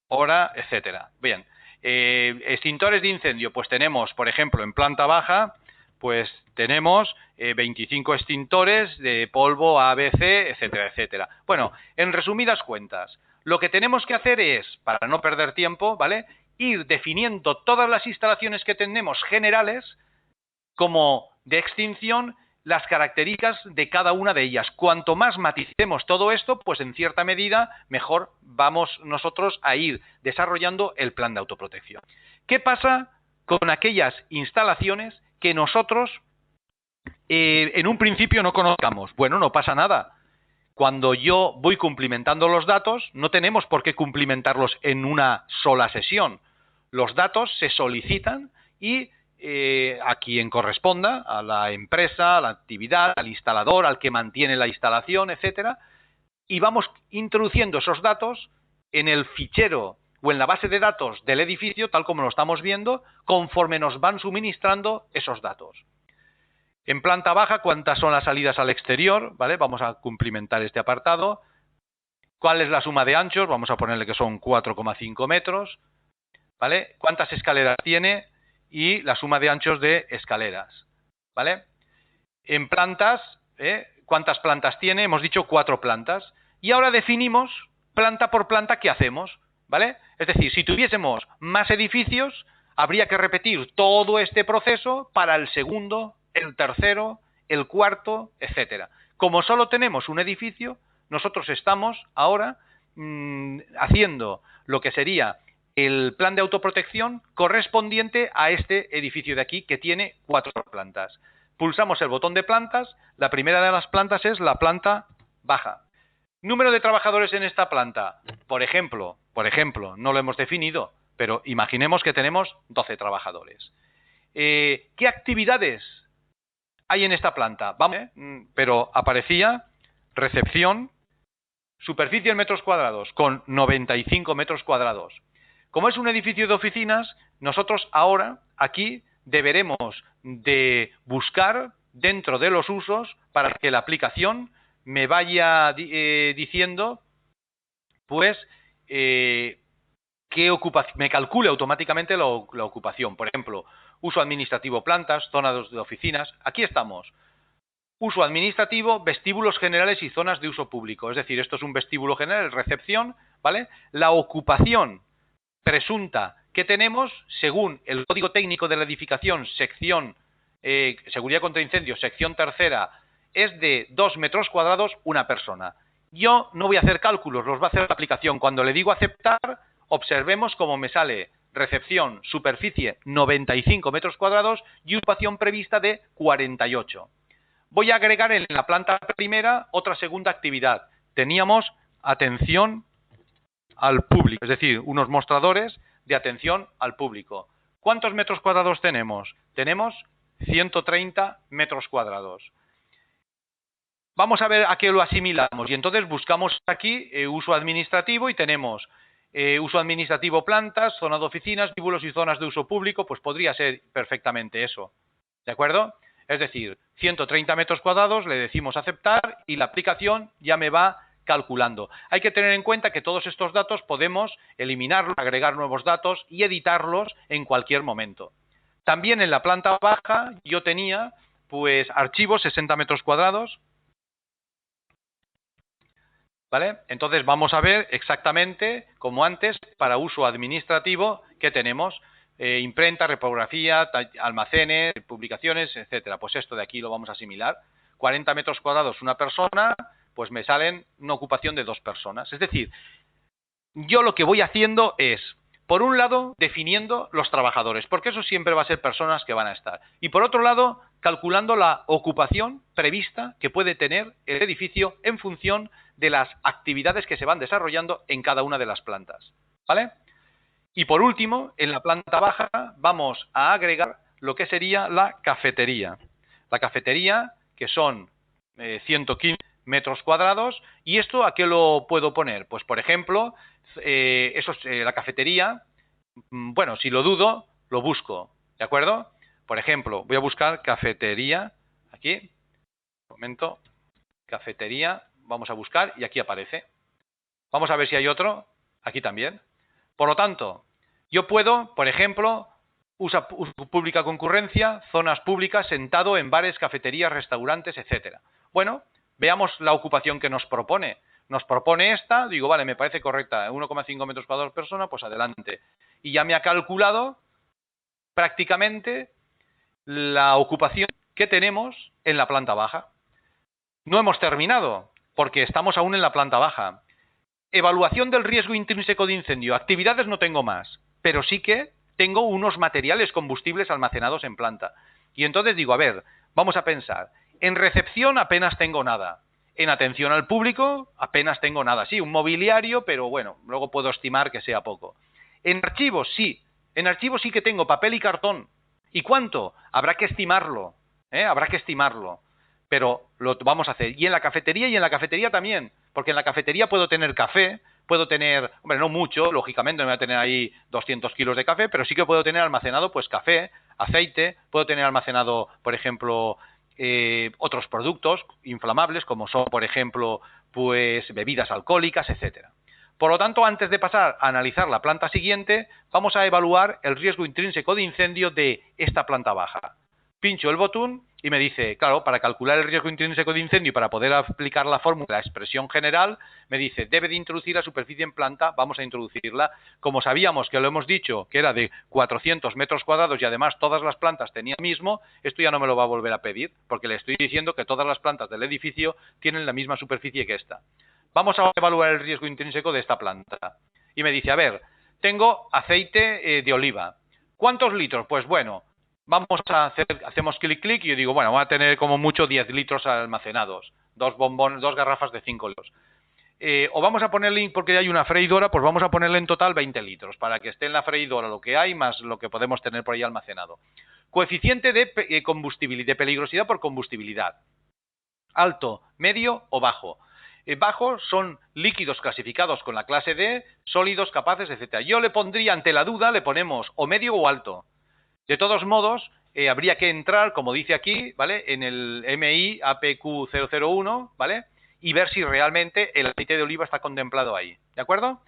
hora, etcétera. Bien. Extintores de incendio, pues tenemos, por ejemplo, en planta baja, pues tenemos 25 extintores de polvo ABC, etcétera, etcétera. Bueno, en resumidas cuentas, lo que tenemos que hacer es, para no perder tiempo, ¿vale?, ir definiendo todas las instalaciones que tenemos generales como de extinción, las características de cada una de ellas. Cuanto más maticemos todo esto, pues en cierta medida mejor vamos nosotros a ir desarrollando el plan de autoprotección. ¿Qué pasa con aquellas instalaciones que nosotros en un principio no conozcamos? Bueno, no pasa nada. Cuando yo voy cumplimentando los datos, no tenemos por qué cumplimentarlos en una sola sesión. Los datos se solicitan y a quien corresponda, a la empresa, a la actividad, al instalador, al que mantiene la instalación, etcétera, y vamos introduciendo esos datos en el fichero o en la base de datos del edificio, tal como lo estamos viendo, conforme nos van suministrando esos datos. En planta baja, ¿cuántas son las salidas al exterior? ¿Vale? Vamos a cumplimentar este apartado. ¿Cuál es la suma de anchos? Vamos a ponerle que son 4,5 metros. ¿Vale? ¿Cuántas escaleras tiene? Y la suma de anchos de escaleras, ¿vale? En plantas, ¿cuántas plantas tiene? Hemos dicho 4 plantas. Y ahora definimos, planta por planta, qué hacemos, ¿vale? Es decir, si tuviésemos más edificios, habría que repetir todo este proceso para el segundo, el tercero, el cuarto, etcétera. Como solo tenemos un edificio, nosotros estamos ahora haciendo lo que sería el plan de autoprotección correspondiente a este edificio de aquí, que tiene 4 plantas. Pulsamos el botón de plantas. La primera de las plantas es la planta baja. Número de trabajadores en esta planta. Por ejemplo, no lo hemos definido, pero imaginemos que tenemos 12 trabajadores. ¿Qué actividades hay en esta planta? Vamos, pero aparecía recepción, superficie en metros cuadrados, con 95 metros cuadrados. Como es un edificio de oficinas, nosotros ahora aquí deberemos de buscar dentro de los usos para que la aplicación me vaya diciendo, pues, me calcule automáticamente la ocupación. Por ejemplo, uso administrativo plantas, zonas de oficinas. Aquí estamos. Uso administrativo, vestíbulos generales y zonas de uso público. Es decir, esto es un vestíbulo general, recepción, ¿vale? La ocupación presunta que tenemos, según el código técnico de la edificación, sección seguridad contra incendios, sección tercera, es de 2 metros cuadrados una persona. Yo no voy a hacer cálculos, los va a hacer la aplicación. Cuando le digo aceptar, observemos cómo me sale recepción, superficie 95 metros cuadrados y ocupación prevista de 48. Voy a agregar en la planta primera otra segunda actividad. Teníamos atención al público, es decir, unos mostradores de atención al público. ¿Cuántos metros cuadrados tenemos? Tenemos 130 metros cuadrados. Vamos a ver a qué lo asimilamos y entonces buscamos aquí uso administrativo y tenemos uso administrativo plantas, zona de oficinas, vestíbulos y zonas de uso público, pues podría ser perfectamente eso, ¿de acuerdo? Es decir, 130 metros cuadrados, le decimos aceptar y la aplicación ya me va calculando. Hay que tener en cuenta que todos estos datos podemos eliminarlos, agregar nuevos datos y editarlos en cualquier momento. También en la planta baja yo tenía pues archivos 60 metros cuadrados, ¿vale? Entonces vamos a ver exactamente, como antes, para uso administrativo, ¿qué tenemos? Imprenta, repografía, almacenes, publicaciones, etcétera. Pues esto de aquí lo vamos a asimilar. 40 metros cuadrados una persona, pues me salen una ocupación de 2 personas. Es decir, yo lo que voy haciendo es, por un lado, definiendo los trabajadores, porque eso siempre va a ser personas que van a estar. Y por otro lado, calculando la ocupación prevista que puede tener el edificio en función de las actividades que se van desarrollando en cada una de las plantas, ¿vale? Y por último, en la planta baja vamos a agregar lo que sería la cafetería. La cafetería, que son 115 metros cuadrados. ¿Y esto a qué lo puedo poner? Pues, por ejemplo, la cafetería, bueno, si lo dudo, lo busco, ¿de acuerdo? Por ejemplo, voy a buscar cafetería, aquí, un momento, cafetería, vamos a buscar y aquí aparece. Vamos a ver si hay otro, aquí también. Por lo tanto, yo puedo, por ejemplo, uso pública concurrencia, zonas públicas, sentado en bares, cafeterías, restaurantes, etcétera. Bueno, veamos la ocupación que nos propone. Nos propone esta, digo, vale, me parece correcta, 1,5 metros cuadrados persona, pues adelante. Y ya me ha calculado prácticamente la ocupación que tenemos en la planta baja. No hemos terminado, porque estamos aún en la planta baja. Evaluación del riesgo intrínseco de incendio. Actividades no tengo más, pero sí que tengo unos materiales combustibles almacenados en planta. Y entonces digo, a ver, vamos a pensar. En recepción apenas tengo nada. En atención al público apenas tengo nada. Sí, un mobiliario, pero bueno, luego puedo estimar que sea poco. En archivos sí. En archivos sí que tengo papel y cartón. ¿Y cuánto? Habrá que estimarlo. Habrá que estimarlo. Pero lo vamos a hacer. Y en la cafetería también. Porque en la cafetería puedo tener café, puedo tener, hombre, no mucho, lógicamente no voy a tener ahí 200 kilos de café, pero sí que puedo tener almacenado pues café, aceite, puedo tener almacenado, por ejemplo, otros productos inflamables como son, por ejemplo, pues bebidas alcohólicas, etcétera. Por lo tanto, antes de pasar a analizar la planta siguiente, vamos a evaluar el riesgo intrínseco de incendio de esta planta baja. Pincho el botón y me dice, claro, para calcular el riesgo intrínseco de incendio y para poder aplicar la fórmula, la expresión general, me dice, debe de introducir la superficie en planta, vamos a introducirla. Como sabíamos que lo hemos dicho, que era de 400 metros cuadrados y además todas las plantas tenían el mismo, esto ya no me lo va a volver a pedir, porque le estoy diciendo que todas las plantas del edificio tienen la misma superficie que esta. Vamos a evaluar el riesgo intrínseco de esta planta. Y me dice, a ver, tengo aceite de oliva. ¿Cuántos litros? Pues bueno, hacemos clic y yo digo, bueno, voy a tener como mucho 10 litros almacenados, dos garrafas de 5 litros. O vamos a ponerle, porque hay una freidora, pues vamos a ponerle en total 20 litros, para que esté en la freidora lo que hay más lo que podemos tener por ahí almacenado. Coeficiente de combustibilidad, de peligrosidad por combustibilidad. Alto, medio o bajo. bajos son líquidos clasificados con la clase D, sólidos, capaces, etcétera. Yo le pondría, ante la duda, le ponemos o medio o alto. De todos modos, habría que entrar, como dice aquí, ¿vale?, en el MI APQ001, ¿vale?, y ver si realmente el aceite de oliva está contemplado ahí, ¿de acuerdo?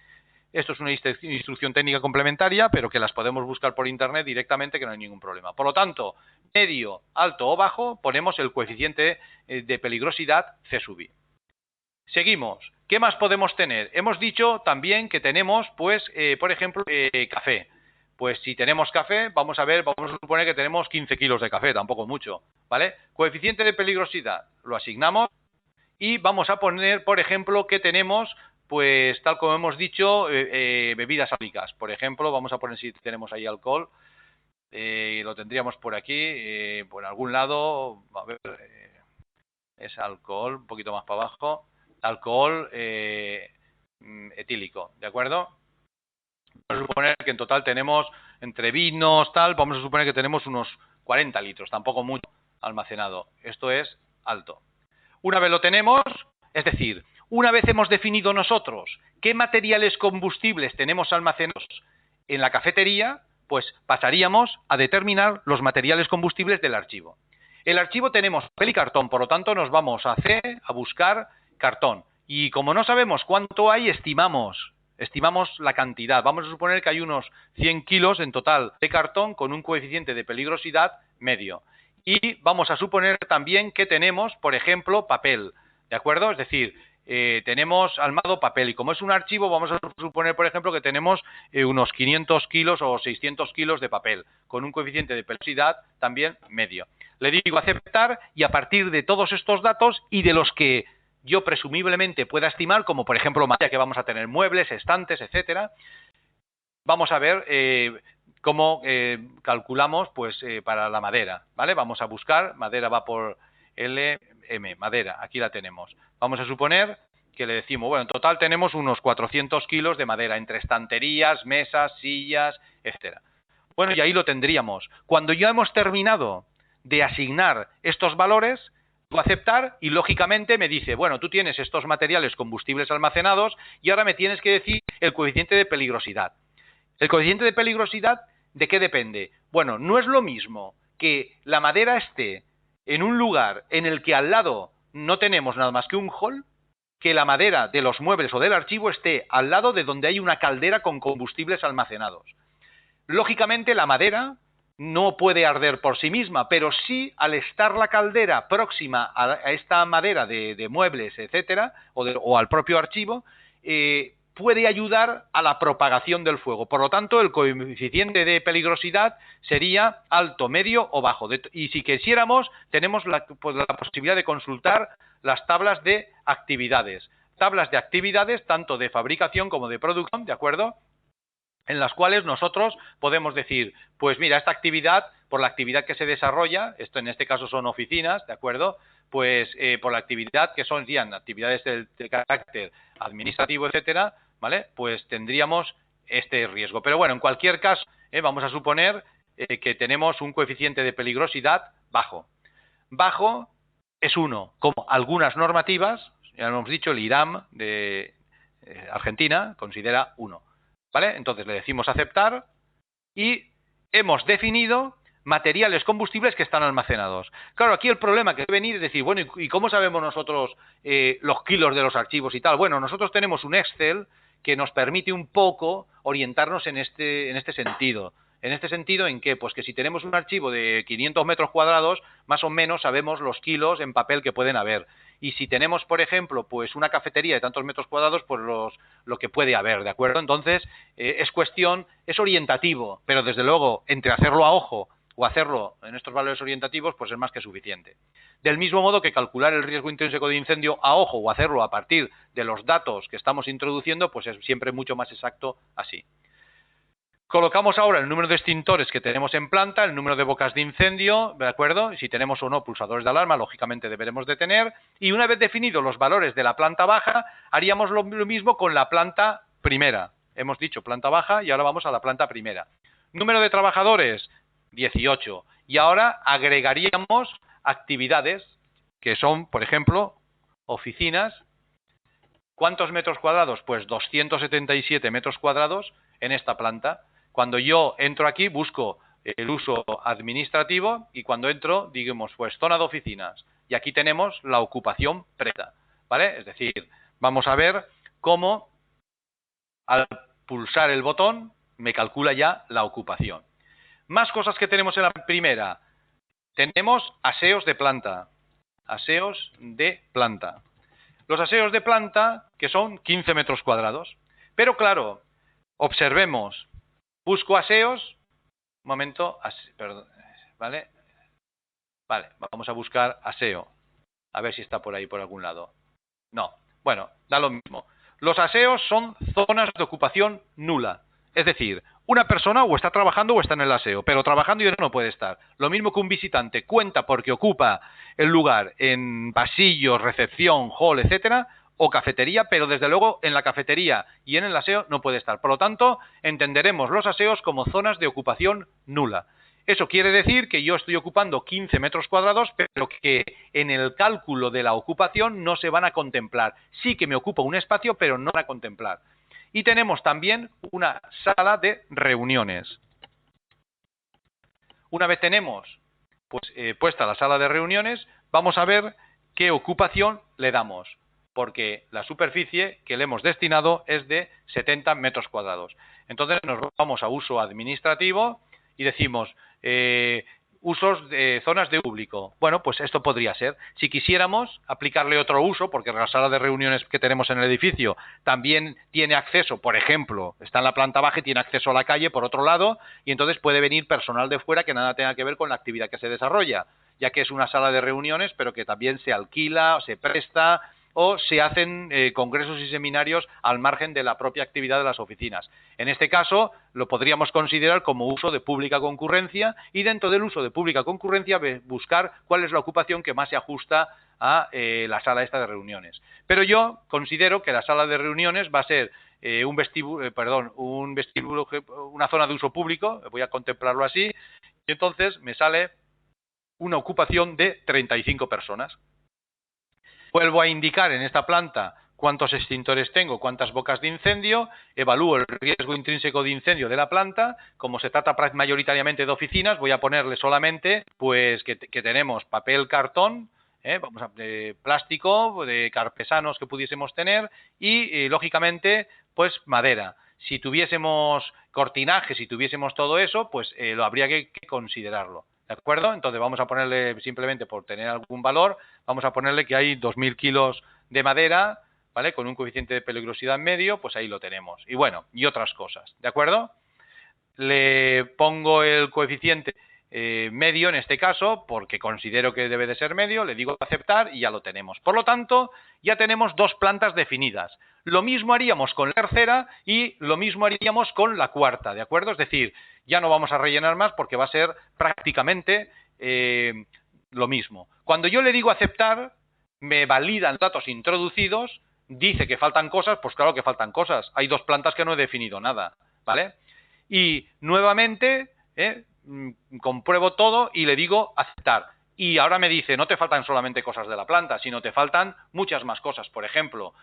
Esto es una instrucción técnica complementaria, pero que las podemos buscar por internet directamente, que no hay ningún problema. Por lo tanto, medio, alto o bajo, ponemos el coeficiente de peligrosidad C sub I. Seguimos. ¿Qué más podemos tener? Hemos dicho también que tenemos, pues, por ejemplo, café. Pues si tenemos café, vamos a suponer que tenemos 15 kilos de café, tampoco mucho, ¿vale? Coeficiente de peligrosidad, lo asignamos y vamos a poner, por ejemplo, que tenemos, pues, tal como hemos dicho, bebidas alcohólicas. Por ejemplo, vamos a poner si tenemos ahí alcohol, lo tendríamos por aquí, por algún lado, a ver, es alcohol, un poquito más para abajo, alcohol etílico, ¿de acuerdo? Vamos a suponer que en total tenemos, entre vinos, tal, vamos a suponer que tenemos unos 40 litros, tampoco mucho almacenado. Esto es alto. Una vez lo tenemos, es decir, una vez hemos definido nosotros qué materiales combustibles tenemos almacenados en la cafetería, pues pasaríamos a determinar los materiales combustibles del archivo. El archivo tenemos papel y cartón, por lo tanto nos vamos a C, a buscar cartón. Y como no sabemos cuánto hay, estimamos la cantidad. Vamos a suponer que hay unos 100 kilos en total de cartón con un coeficiente de peligrosidad medio. Y vamos a suponer también que tenemos, por ejemplo, papel, ¿de acuerdo? Es decir, tenemos almacenado papel y como es un archivo, vamos a suponer, por ejemplo, que tenemos unos 500 kilos o 600 kilos de papel, con un coeficiente de peligrosidad también medio. Le digo aceptar y a partir de todos estos datos y de los que yo presumiblemente pueda estimar, como por ejemplo materia que vamos a tener, muebles, estantes, etcétera, vamos a ver cómo calculamos pues para la madera, ¿vale? Vamos a buscar, madera va por LM, madera, aquí la tenemos. Vamos a suponer que le decimos, bueno, en total tenemos unos 400 kilos de madera, entre estanterías, mesas, sillas, etcétera. Bueno, y ahí lo tendríamos. Cuando ya hemos terminado de asignar estos valores, voy a aceptar y lógicamente me dice, bueno, tú tienes estos materiales combustibles almacenados y ahora me tienes que decir el coeficiente de peligrosidad. ¿El coeficiente de peligrosidad de qué depende? Bueno, no es lo mismo que la madera esté en un lugar en el que al lado no tenemos nada más que un hall, que la madera de los muebles o del archivo esté al lado de donde hay una caldera con combustibles almacenados. Lógicamente la madera no puede arder por sí misma, pero sí al estar la caldera próxima a esta madera de muebles, etcétera, o al propio archivo, puede ayudar a la propagación del fuego. Por lo tanto, el coeficiente de peligrosidad sería alto, medio o bajo. Y si quisiéramos, tenemos la posibilidad de consultar las tablas de actividades. Tablas de actividades tanto de fabricación como de producción, ¿de acuerdo?, en las cuales nosotros podemos decir, pues mira, esta actividad, por la actividad que se desarrolla, esto en este caso son oficinas, ¿de acuerdo?, pues por la actividad que son actividades de carácter administrativo, etcétera, ¿vale?, pues tendríamos este riesgo. Pero bueno, en cualquier caso, vamos a suponer que tenemos un coeficiente de peligrosidad bajo. Bajo es 1, como algunas normativas, ya hemos dicho, el IRAM de Argentina considera 1. ¿Vale? Entonces le decimos aceptar y hemos definido materiales combustibles que están almacenados. Claro, aquí el problema que debe venir es decir, bueno, ¿y cómo sabemos nosotros los kilos de los archivos y tal? Bueno, nosotros tenemos un Excel que nos permite un poco orientarnos en este sentido. ¿En este sentido en qué? Pues que si tenemos un archivo de 500 metros cuadrados, más o menos sabemos los kilos en papel que pueden haber. Y si tenemos, por ejemplo, pues una cafetería de tantos metros cuadrados, pues lo que puede haber, ¿de acuerdo? Entonces, es orientativo, pero desde luego, entre hacerlo a ojo o hacerlo en estos valores orientativos, pues es más que suficiente. Del mismo modo que calcular el riesgo intrínseco de incendio a ojo o hacerlo a partir de los datos que estamos introduciendo, pues es siempre mucho más exacto así. Colocamos ahora el número de extintores que tenemos en planta, el número de bocas de incendio, ¿de acuerdo? Si tenemos o no pulsadores de alarma, lógicamente deberemos de tener. Y una vez definidos los valores de la planta baja, haríamos lo mismo con la planta primera. Hemos dicho planta baja y ahora vamos a la planta primera. Número de trabajadores, 18. Y ahora agregaríamos actividades que son, por ejemplo, oficinas ¿Cuántos metros cuadrados? Pues 277 metros cuadrados en esta planta. Cuando yo entro aquí, busco el uso administrativo y cuando entro, digamos, pues zona de oficinas. Y aquí tenemos la ocupación preta, ¿vale? Es decir, vamos a ver cómo al pulsar el botón me calcula ya la ocupación. Más cosas que tenemos en la primera. Tenemos aseos de planta. Aseos de planta. Los aseos de planta, que son 15 metros cuadrados. Pero claro, observemos. Busco aseos. Un momento. Perdón, ¿vale? Vale, vamos a buscar aseo. A ver si está por ahí, por algún lado. No. Bueno, da lo mismo. Los aseos son zonas de ocupación nula. Es decir, una persona o está trabajando o está en el aseo, pero trabajando ya no puede estar. Lo mismo que un visitante cuenta porque ocupa el lugar en pasillos, recepción, hall, etcétera, o cafetería, pero desde luego en la cafetería y en el aseo no puede estar. Por lo tanto, entenderemos los aseos como zonas de ocupación nula. Eso quiere decir que yo estoy ocupando 15 metros cuadrados, pero que en el cálculo de la ocupación no se van a contemplar. Sí que me ocupa un espacio, pero no van a contemplar. Y tenemos también una sala de reuniones. Una vez tenemos pues, puesta la sala de reuniones, vamos a ver qué ocupación le damos, porque la superficie que le hemos destinado es de 70 metros cuadrados. Entonces nos vamos a uso administrativo y decimos usos de zonas de público. Bueno, pues esto podría ser. Si quisiéramos aplicarle otro uso, porque la sala de reuniones que tenemos en el edificio también tiene acceso, por ejemplo, está en la planta baja y tiene acceso a la calle por otro lado, y entonces puede venir personal de fuera que nada tenga que ver con la actividad que se desarrolla, ya que es una sala de reuniones, pero que también se alquila, se presta o se hacen congresos y seminarios al margen de la propia actividad de las oficinas. En este caso, lo podríamos considerar como uso de pública concurrencia y dentro del uso de pública concurrencia buscar cuál es la ocupación que más se ajusta a la sala esta de reuniones. Pero yo considero que la sala de reuniones va a ser un vestíbulo, una zona de uso público, voy a contemplarlo así, y entonces me sale una ocupación de 35 personas. Vuelvo a indicar en esta planta cuántos extintores tengo, cuántas bocas de incendio, evalúo el riesgo intrínseco de incendio de la planta. Como se trata mayoritariamente de oficinas, voy a ponerle solamente pues que tenemos papel, cartón, plástico, de carpesanos que pudiésemos tener y lógicamente pues madera. Si tuviésemos cortinaje, si tuviésemos todo eso, pues lo habría que considerarlo. ¿De acuerdo? Entonces vamos a ponerle, simplemente por tener algún valor, vamos a ponerle que hay 2.000 kilos de madera, ¿vale? Con un coeficiente de peligrosidad medio, pues ahí lo tenemos. Y bueno, y otras cosas, ¿de acuerdo? Le pongo el coeficiente medio en este caso, porque considero que debe de ser medio, le digo aceptar y ya lo tenemos. Por lo tanto, ya tenemos dos plantas definidas. Lo mismo haríamos con la tercera y lo mismo haríamos con la cuarta, ¿de acuerdo? Es decir, ya no vamos a rellenar más porque va a ser prácticamente lo mismo. Cuando yo le digo aceptar, me validan datos introducidos, dice que faltan cosas, pues claro que faltan cosas. Hay dos plantas que no he definido nada, ¿vale? Y nuevamente compruebo todo y le digo aceptar. Y ahora me dice, no te faltan solamente cosas de la planta, sino te faltan muchas más cosas. Por ejemplo,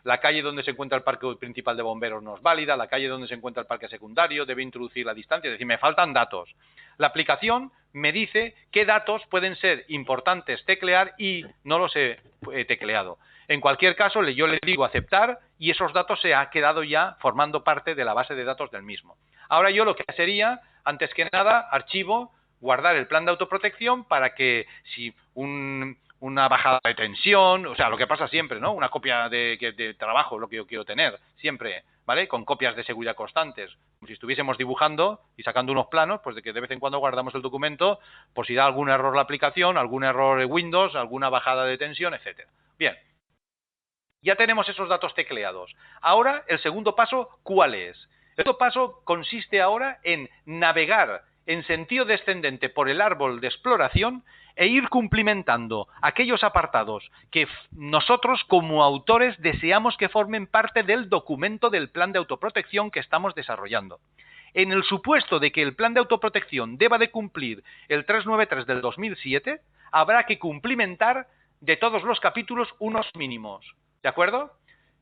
la calle donde se encuentra el parque principal de bomberos no es válida, la calle donde se encuentra el parque secundario debe introducir la distancia, es decir, me faltan datos. La aplicación me dice qué datos pueden ser importantes teclear y no los he tecleado. En cualquier caso, yo le digo aceptar y esos datos se han quedado ya formando parte de la base de datos del mismo. Ahora yo lo que sería, antes que nada, archivo, guardar el plan de autoprotección para que si una bajada de tensión, o sea, lo que pasa siempre, ¿no? Una copia de trabajo, lo que yo quiero tener, siempre, ¿vale? Con copias de seguridad constantes. Como si estuviésemos dibujando y sacando unos planos, pues de que de vez en cuando guardamos el documento por si da algún error la aplicación, algún error de Windows, alguna bajada de tensión, etcétera. Bien. Ya tenemos esos datos tecleados. Ahora, el segundo paso, ¿cuál es? El segundo paso consiste ahora en navegar en sentido descendente por el árbol de exploración e ir cumplimentando aquellos apartados que nosotros como autores deseamos que formen parte del documento del plan de autoprotección que estamos desarrollando. En el supuesto de que el plan de autoprotección deba de cumplir el 393 del 2007, habrá que cumplimentar de todos los capítulos unos mínimos. ¿De acuerdo?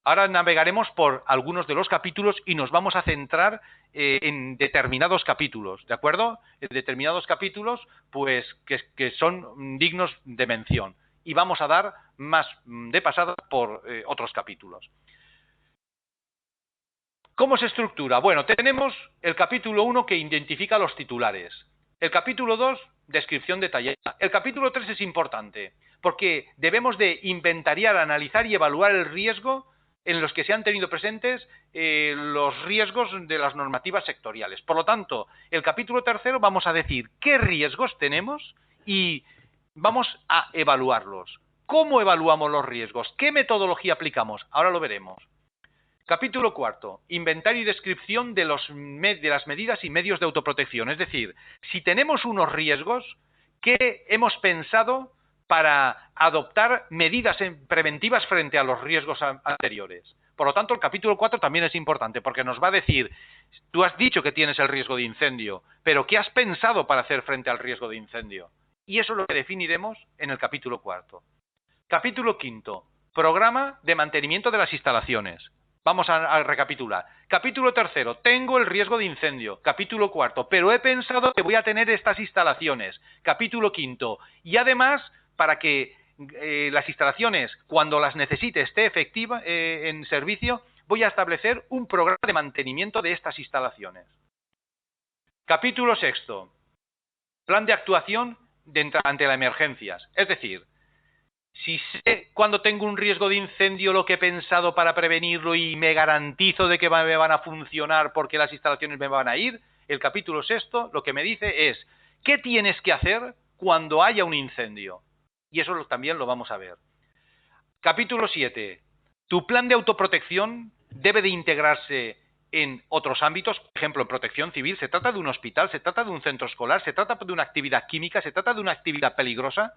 Ahora navegaremos por algunos de los capítulos y nos vamos a centrar en determinados capítulos, ¿de acuerdo? En determinados capítulos, pues, que son dignos de mención. Y vamos a dar más de pasada por otros capítulos. ¿Cómo se estructura? Bueno, tenemos el capítulo 1 que identifica los titulares. El capítulo 2, descripción detallada. El capítulo 3 es importante porque debemos de inventariar, analizar y evaluar el riesgo en los que se han tenido presentes los riesgos de las normativas sectoriales. Por lo tanto, el capítulo 3 vamos a decir qué riesgos tenemos y vamos a evaluarlos. ¿Cómo evaluamos los riesgos? ¿Qué metodología aplicamos? Ahora lo veremos. Capítulo 4. Inventario y descripción de las medidas y medios de autoprotección. Es decir, si tenemos unos riesgos, ¿qué hemos pensado para adoptar medidas preventivas frente a los riesgos anteriores? Por lo tanto, el capítulo 4 también es importante porque nos va a decir, tú has dicho que tienes el riesgo de incendio, pero ¿qué has pensado para hacer frente al riesgo de incendio? Y eso es lo que definiremos en el capítulo 4. Capítulo 5. Programa de mantenimiento de las instalaciones. Vamos a recapitular. Capítulo 3. Tengo el riesgo de incendio. Capítulo 4. Pero he pensado que voy a tener estas instalaciones. Capítulo 5. Y además, para que las instalaciones, cuando las necesite, esté efectiva en servicio, voy a establecer un programa de mantenimiento de estas instalaciones. Capítulo 6. Plan de actuación ante las emergencias. Es decir, si sé cuando tengo un riesgo de incendio lo que he pensado para prevenirlo y me garantizo de que me van a funcionar porque las instalaciones me van a ir, el capítulo 6 lo que me dice es ¿qué tienes que hacer cuando haya un incendio? Y eso también lo vamos a ver. Capítulo 7. Tu plan de autoprotección debe de integrarse en otros ámbitos, por ejemplo, en protección civil. Se trata de un hospital, se trata de un centro escolar, se trata de una actividad química, se trata de una actividad peligrosa.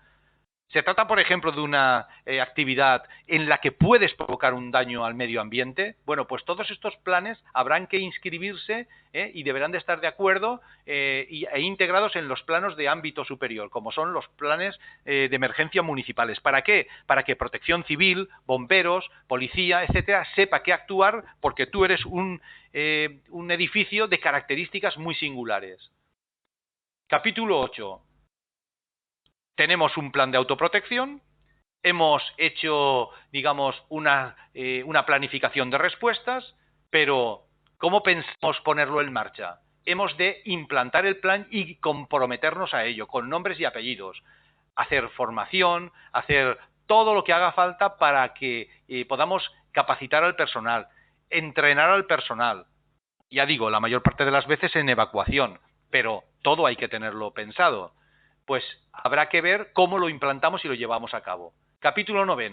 ¿Se trata, por ejemplo, de una actividad en la que puedes provocar un daño al medio ambiente? Bueno, pues todos estos planes habrán que inscribirse y deberán de estar de acuerdo e integrados en los planos de ámbito superior, como son los planes de emergencia municipales. ¿Para qué? Para que Protección Civil, bomberos, policía, etcétera, sepa qué actuar porque tú eres un edificio de características muy singulares. Capítulo 8. Tenemos un plan de autoprotección, hemos hecho, digamos, una planificación de respuestas, pero ¿cómo pensamos ponerlo en marcha? Hemos de implantar el plan y comprometernos a ello, con nombres y apellidos. Hacer formación, hacer todo lo que haga falta para que podamos capacitar al personal, entrenar al personal. Ya digo, la mayor parte de las veces en evacuación, pero todo hay que tenerlo pensado. Pues habrá que ver cómo lo implantamos y lo llevamos a cabo. Capítulo 9.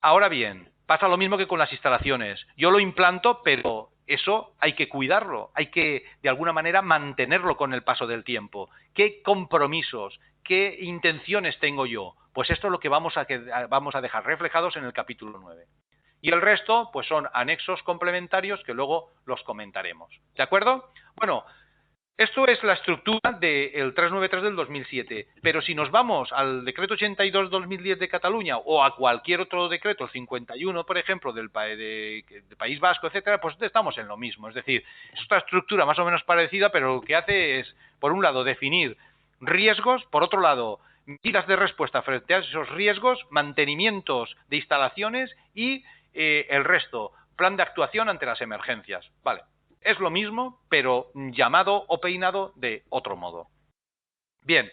Ahora bien, pasa lo mismo que con las instalaciones. Yo lo implanto, pero eso hay que cuidarlo, hay que de alguna manera mantenerlo con el paso del tiempo. ¿Qué compromisos, qué intenciones tengo yo? Pues esto es lo que vamos a dejar reflejados en el capítulo 9. Y el resto, pues son anexos complementarios que luego los comentaremos. ¿De acuerdo? Bueno, esto es la estructura del 393 del 2007, pero si nos vamos al decreto 82-2010 de Cataluña o a cualquier otro decreto, el 51, por ejemplo, del País Vasco, etcétera, pues estamos en lo mismo. Es decir, es otra estructura más o menos parecida, pero lo que hace es, por un lado, definir riesgos, por otro lado, medidas de respuesta frente a esos riesgos, mantenimientos de instalaciones y el resto, plan de actuación ante las emergencias. Vale. Es lo mismo, pero llamado o peinado de otro modo. Bien,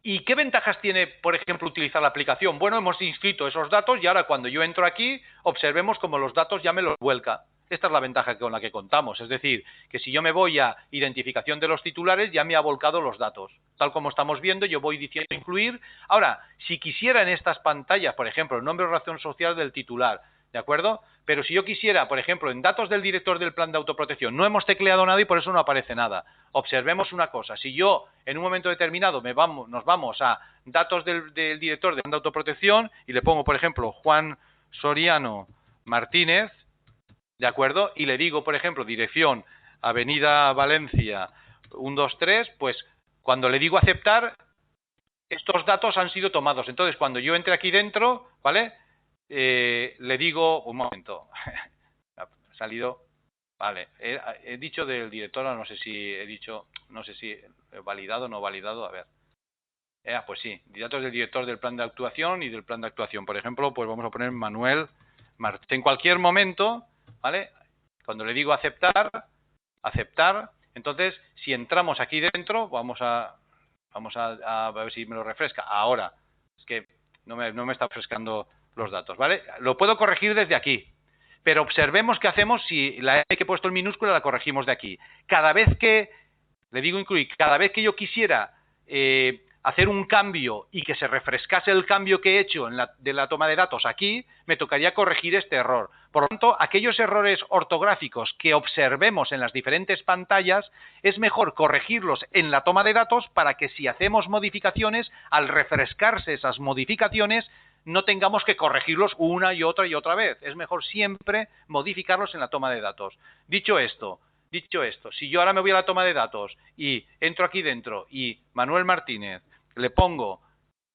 ¿y qué ventajas tiene, por ejemplo, utilizar la aplicación? Bueno, hemos inscrito esos datos y ahora cuando yo entro aquí, observemos cómo los datos ya me los vuelca. Esta es la ventaja con la que contamos, es decir, que si yo me voy a identificación de los titulares, ya me ha volcado los datos. Tal como estamos viendo, yo voy diciendo incluir. Ahora, si quisiera en estas pantallas, por ejemplo, el nombre o razón social del titular, ¿de acuerdo? Pero si yo quisiera, por ejemplo, en datos del director del plan de autoprotección, no hemos tecleado nada y por eso no aparece nada. Observemos una cosa, si yo en un momento determinado nos vamos a datos del director del plan de autoprotección y le pongo, por ejemplo, Juan Soriano Martínez, ¿de acuerdo? Y le digo, por ejemplo, dirección Avenida Valencia 123, pues cuando le digo aceptar, estos datos han sido tomados. Entonces, cuando yo entre aquí dentro, ¿vale?, le digo, un momento, ha salido, vale, he dicho del director, no sé si he dicho, no sé si validado o no validado, a ver. Pues sí, datos del director del plan de actuación y del plan de actuación. Por ejemplo, pues vamos a poner Manuel Martínez. En cualquier momento, ¿vale? Cuando le digo aceptar, entonces, si entramos aquí dentro, vamos a ver si me lo refresca. Ahora, es que no me está refrescando los datos, ¿vale? Lo puedo corregir desde aquí, pero observemos qué hacemos si la E que he puesto en minúscula la corregimos de aquí. Cada vez que, le digo incluir, cada vez que yo quisiera hacer un cambio y que se refrescase el cambio que he hecho de la toma de datos aquí, me tocaría corregir este error. Por lo tanto, aquellos errores ortográficos que observemos en las diferentes pantallas, es mejor corregirlos en la toma de datos para que si hacemos modificaciones, al refrescarse esas modificaciones, no tengamos que corregirlos una y otra vez. Es mejor siempre modificarlos en la toma de datos. Dicho esto, si yo ahora me voy a la toma de datos y entro aquí dentro y Manuel Martínez le pongo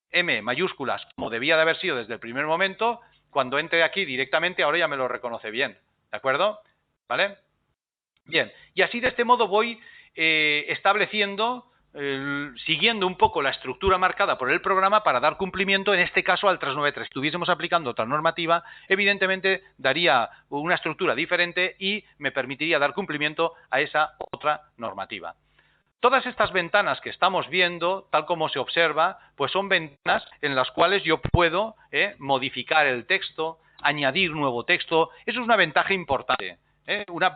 M mayúsculas como debía de haber sido desde el primer momento, cuando entre aquí directamente ahora ya me lo reconoce bien, ¿de acuerdo? ¿Vale? Bien, y así de este modo voy estableciendo, siguiendo un poco la estructura marcada por el programa para dar cumplimiento, en este caso, al 393. Si estuviésemos aplicando otra normativa, evidentemente daría una estructura diferente y me permitiría dar cumplimiento a esa otra normativa. Todas estas ventanas que estamos viendo, tal como se observa, pues son ventanas en las cuales yo puedo modificar el texto, añadir nuevo texto. Eso es una ventaja importante,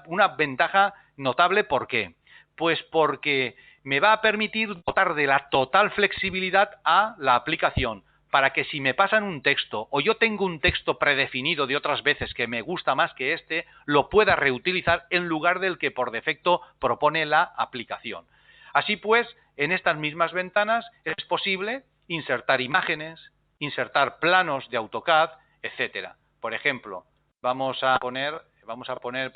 una ventaja notable. ¿Por qué? Pues porque me va a permitir dotar de la total flexibilidad a la aplicación, para que si me pasan un texto o yo tengo un texto predefinido de otras veces que me gusta más que este, lo pueda reutilizar en lugar del que por defecto propone la aplicación. Así pues, en estas mismas ventanas es posible insertar imágenes, insertar planos de AutoCAD, etcétera. Por ejemplo, vamos a poner,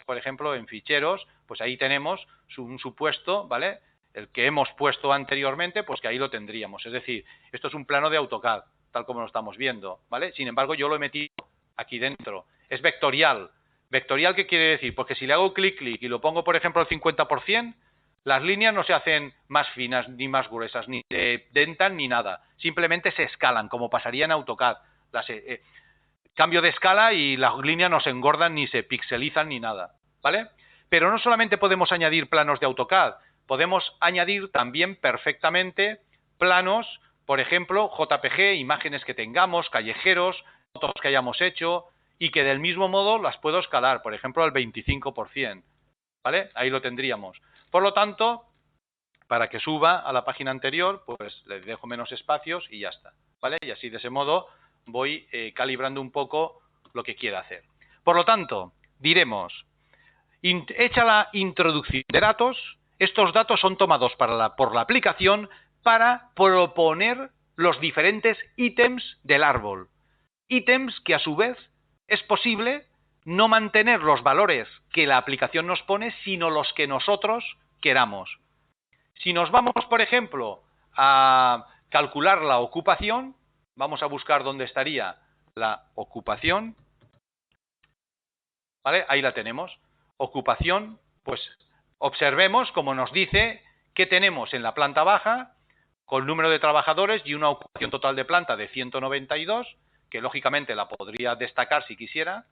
por ejemplo, en ficheros, pues ahí tenemos un supuesto, ¿vale? El que hemos puesto anteriormente, pues que ahí lo tendríamos. Es decir, esto es un plano de AutoCAD, tal como lo estamos viendo, ¿vale? Sin embargo, yo lo he metido aquí dentro. Es vectorial. ¿Vectorial qué quiere decir? Porque si le hago clic y lo pongo, por ejemplo, al 50%, las líneas no se hacen más finas ni más gruesas, ni se dentan ni nada. Simplemente se escalan, como pasaría en AutoCAD. Cambio de escala y las líneas no se engordan ni se pixelizan ni nada, ¿vale? Pero no solamente podemos añadir planos de AutoCAD, podemos añadir también perfectamente planos, por ejemplo, JPG, imágenes que tengamos, callejeros, fotos que hayamos hecho y que del mismo modo las puedo escalar, por ejemplo, al 25%, ¿vale? Ahí lo tendríamos. Por lo tanto, para que suba a la página anterior, pues le dejo menos espacios y ya está, ¿vale? Y así de ese modo voy calibrando un poco lo que quiera hacer. Por lo tanto, diremos, hecha la introducción de datos, estos datos son tomados por la aplicación para proponer los diferentes ítems del árbol. Ítems que a su vez es posible no mantener los valores que la aplicación nos pone, sino los que nosotros queramos. Si nos vamos, por ejemplo, a calcular la ocupación, vamos a buscar dónde estaría la ocupación, ¿vale? Ahí la tenemos. Ocupación, pues observemos, como nos dice, que tenemos en la planta baja, con número de trabajadores y una ocupación total de planta de 192, que lógicamente la podría destacar si quisiera.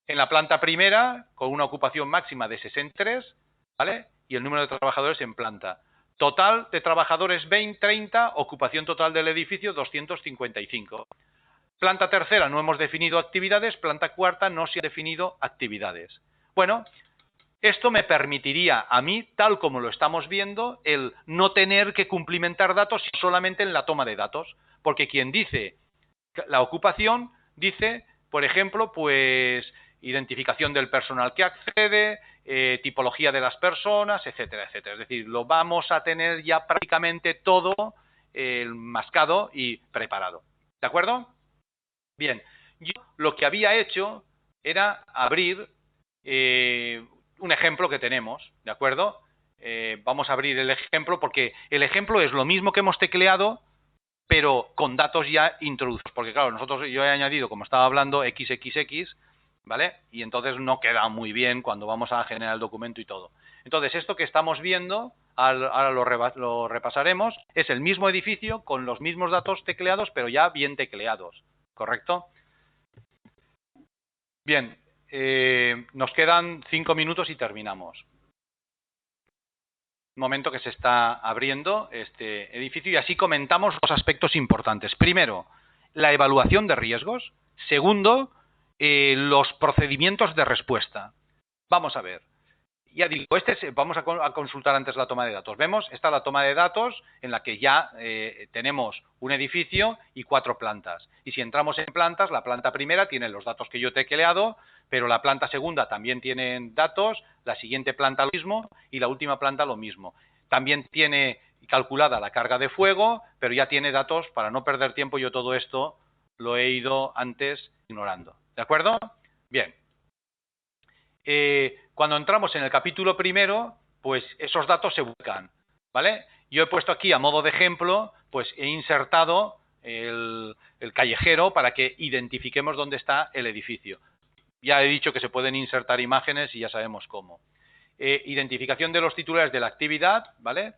En la planta primera, con una ocupación máxima de 63, ¿vale? Y el número de trabajadores en planta. Total de trabajadores 30, ocupación total del edificio 255. Planta tercera no hemos definido actividades, planta cuarta no se ha definido actividades. Bueno, esto me permitiría a mí, tal como lo estamos viendo, el no tener que cumplimentar datos solamente en la toma de datos. Porque quien dice la ocupación, dice, por ejemplo, pues identificación del personal que accede, tipología de las personas, etcétera, etcétera. Es decir, lo vamos a tener ya prácticamente todo mascado y preparado. ¿De acuerdo? Bien, yo lo que había hecho era abrir un ejemplo que tenemos, ¿de acuerdo? Vamos a abrir el ejemplo porque el ejemplo es lo mismo que hemos tecleado, pero con datos ya introducidos. Porque claro, yo he añadido, como estaba hablando, XXX, ¿vale? Y entonces no queda muy bien cuando vamos a generar el documento y todo. Entonces, esto que estamos viendo, ahora lo repasaremos, es el mismo edificio con los mismos datos tecleados, pero ya bien tecleados, ¿correcto? Bien, nos quedan 5 minutos y terminamos. Momento que se está abriendo este edificio y así comentamos los aspectos importantes. Primero, la evaluación de riesgos. Segundo, los procedimientos de respuesta. Vamos a ver. Ya digo, vamos a consultar antes la toma de datos. Vemos, esta es la toma de datos en la que ya tenemos un edificio y 4 plantas. Y si entramos en plantas, la planta primera tiene los datos que yo he tecleado, pero la planta segunda también tiene datos, la siguiente planta lo mismo y la última planta lo mismo. También tiene calculada la carga de fuego, pero ya tiene datos, para no perder tiempo, yo todo esto lo he ido antes ignorando. ¿De acuerdo? Bien. Cuando entramos en el capítulo primero, pues esos datos se buscan, ¿vale? Yo he puesto aquí, a modo de ejemplo, pues he insertado el callejero para que identifiquemos dónde está el edificio. Ya he dicho que se pueden insertar imágenes y ya sabemos cómo. Identificación de los titulares de la actividad, ¿vale?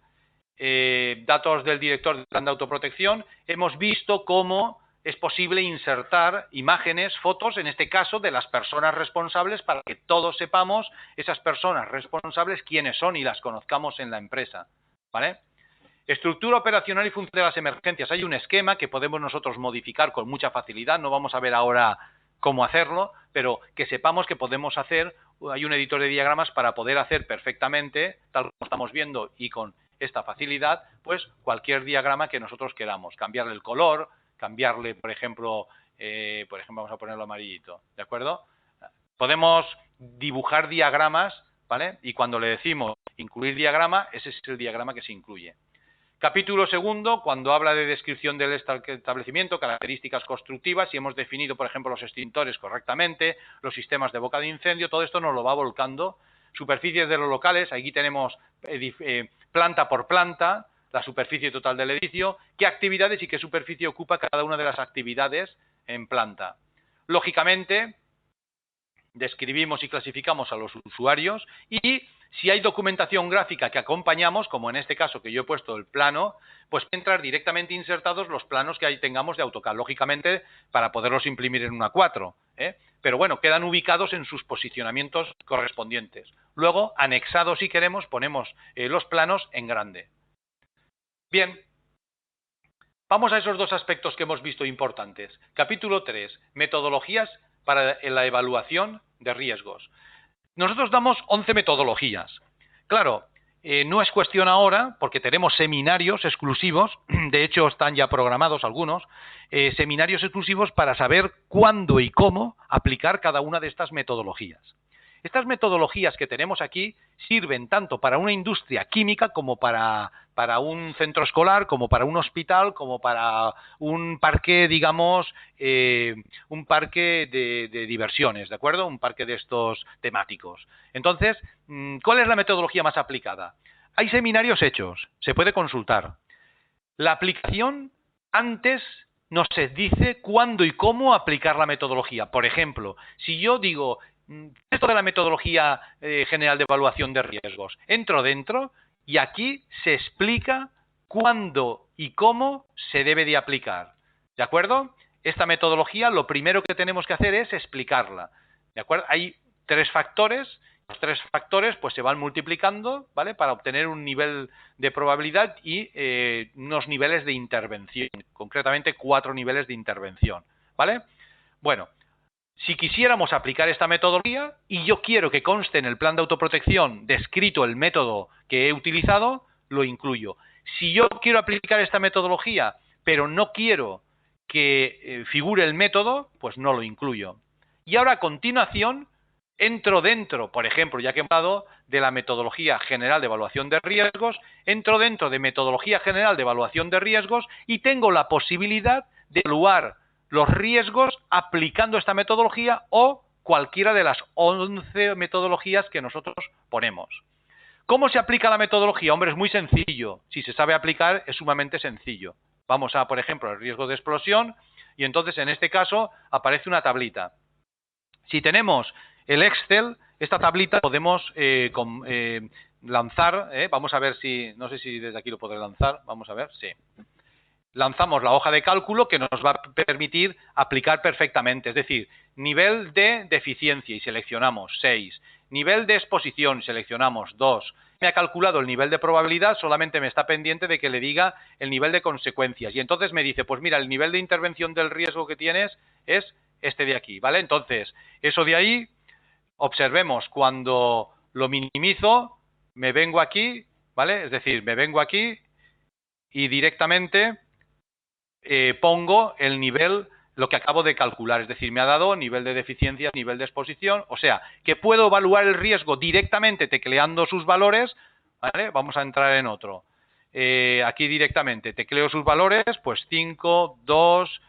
Datos del director del plan de autoprotección. Hemos visto cómo es posible insertar imágenes, fotos, en este caso, de las personas responsables para que todos sepamos, esas personas responsables, quiénes son y las conozcamos en la empresa, ¿vale? Estructura operacional y función de las emergencias. Hay un esquema que podemos nosotros modificar con mucha facilidad, no vamos a ver ahora cómo hacerlo, pero que sepamos que podemos hacer, hay un editor de diagramas para poder hacer perfectamente, tal como estamos viendo y con esta facilidad, pues cualquier diagrama que nosotros queramos, cambiarle el color, cambiarle, por ejemplo, vamos a ponerlo amarillito, ¿de acuerdo? Podemos dibujar diagramas, ¿vale? Y cuando le decimos incluir diagrama, ese es el diagrama que se incluye. Capítulo segundo, cuando habla de descripción del establecimiento, características constructivas, si hemos definido, por ejemplo, los extintores correctamente, los sistemas de boca de incendio, todo esto nos lo va volcando. Superficies de los locales, aquí tenemos planta por planta, la superficie total del edificio, qué actividades y qué superficie ocupa cada una de las actividades en planta. Lógicamente, describimos y clasificamos a los usuarios y si hay documentación gráfica que acompañamos, como en este caso que yo he puesto el plano, pues entrar directamente insertados los planos que ahí tengamos de AutoCAD, lógicamente para poderlos imprimir en una 4, pero bueno, quedan ubicados en sus posicionamientos correspondientes. Luego, anexados si queremos, ponemos los planos en grande. Bien, vamos a esos dos aspectos que hemos visto importantes. Capítulo 3, metodologías para la evaluación de riesgos. Nosotros damos 11 metodologías. Claro, no es cuestión ahora, porque tenemos seminarios exclusivos, de hecho están ya programados algunos, seminarios exclusivos para saber cuándo y cómo aplicar cada una de estas metodologías. Estas metodologías que tenemos aquí sirven tanto para una industria química como para un centro escolar, como para un hospital, como para un parque, digamos, un parque de diversiones, ¿de acuerdo? Un parque de estos temáticos. Entonces, ¿cuál es la metodología más aplicada? Hay seminarios hechos, se puede consultar. La aplicación antes nos dice cuándo y cómo aplicar la metodología. Por ejemplo, si yo digo, esto de la metodología general de evaluación de riesgos, entro dentro y aquí se explica cuándo y cómo se debe de aplicar. ¿De acuerdo? Esta metodología lo primero que tenemos que hacer es explicarla. ¿De acuerdo? Hay 3 factores. Los 3 factores pues se van multiplicando, ¿vale? Para obtener un nivel de probabilidad y unos niveles de intervención, concretamente 4 niveles de intervención, ¿vale? Bueno, si quisiéramos aplicar esta metodología y yo quiero que conste en el plan de autoprotección descrito el método que he utilizado, lo incluyo. Si yo quiero aplicar esta metodología, pero no quiero que figure el método, pues no lo incluyo. Y ahora a continuación entro dentro, por ejemplo, ya que he hablado de la metodología general de evaluación de riesgos, entro dentro de metodología general de evaluación de riesgos y tengo la posibilidad de evaluar los riesgos aplicando esta metodología o cualquiera de las 11 metodologías que nosotros ponemos. ¿Cómo se aplica la metodología? Hombre, es muy sencillo. Si se sabe aplicar, es sumamente sencillo, Vamos a, por ejemplo, el riesgo de explosión y entonces en este caso aparece una tablita. Si tenemos el Excel, esta tablita podemos lanzar, vamos a ver si, no sé si desde aquí lo podré lanzar, vamos a ver, sí. Lanzamos la hoja de cálculo que nos va a permitir aplicar perfectamente, es decir, nivel de eficiencia y seleccionamos 6, nivel de exposición, seleccionamos 2. Me ha calculado el nivel de probabilidad, solamente me está pendiente de que le diga el nivel de consecuencias. Y entonces me dice, pues mira, el nivel de intervención del riesgo que tienes es este de aquí, ¿vale? Entonces, eso de ahí, observemos, cuando lo minimizo, me vengo aquí, ¿vale? Es decir, me vengo aquí y directamente pongo el nivel, lo que acabo de calcular, es decir, me ha dado nivel de deficiencia, nivel de exposición, o sea, que puedo evaluar el riesgo directamente tecleando sus valores, ¿vale? Vamos a entrar en otro. Aquí directamente tecleo sus valores, pues 5, 2,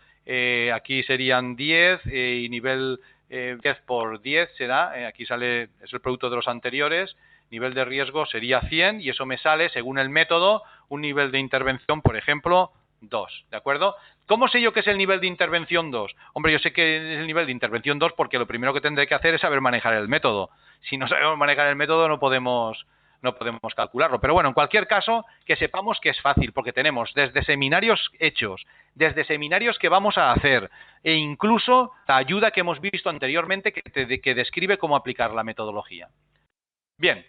aquí serían 10 y nivel 10 por 10 será, aquí sale, es el producto de los anteriores, nivel de riesgo sería 100 y eso me sale, según el método, un nivel de intervención, por ejemplo, 2, ¿de acuerdo? ¿Cómo sé yo que es el nivel de intervención 2? Hombre, yo sé que es el nivel de intervención 2 porque lo primero que tendré que hacer es saber manejar el método. Si no sabemos manejar el método no podemos calcularlo. Pero bueno, en cualquier caso, que sepamos que es fácil porque tenemos desde seminarios hechos, desde seminarios que vamos a hacer e incluso la ayuda que hemos visto anteriormente que describe cómo aplicar la metodología. Bien,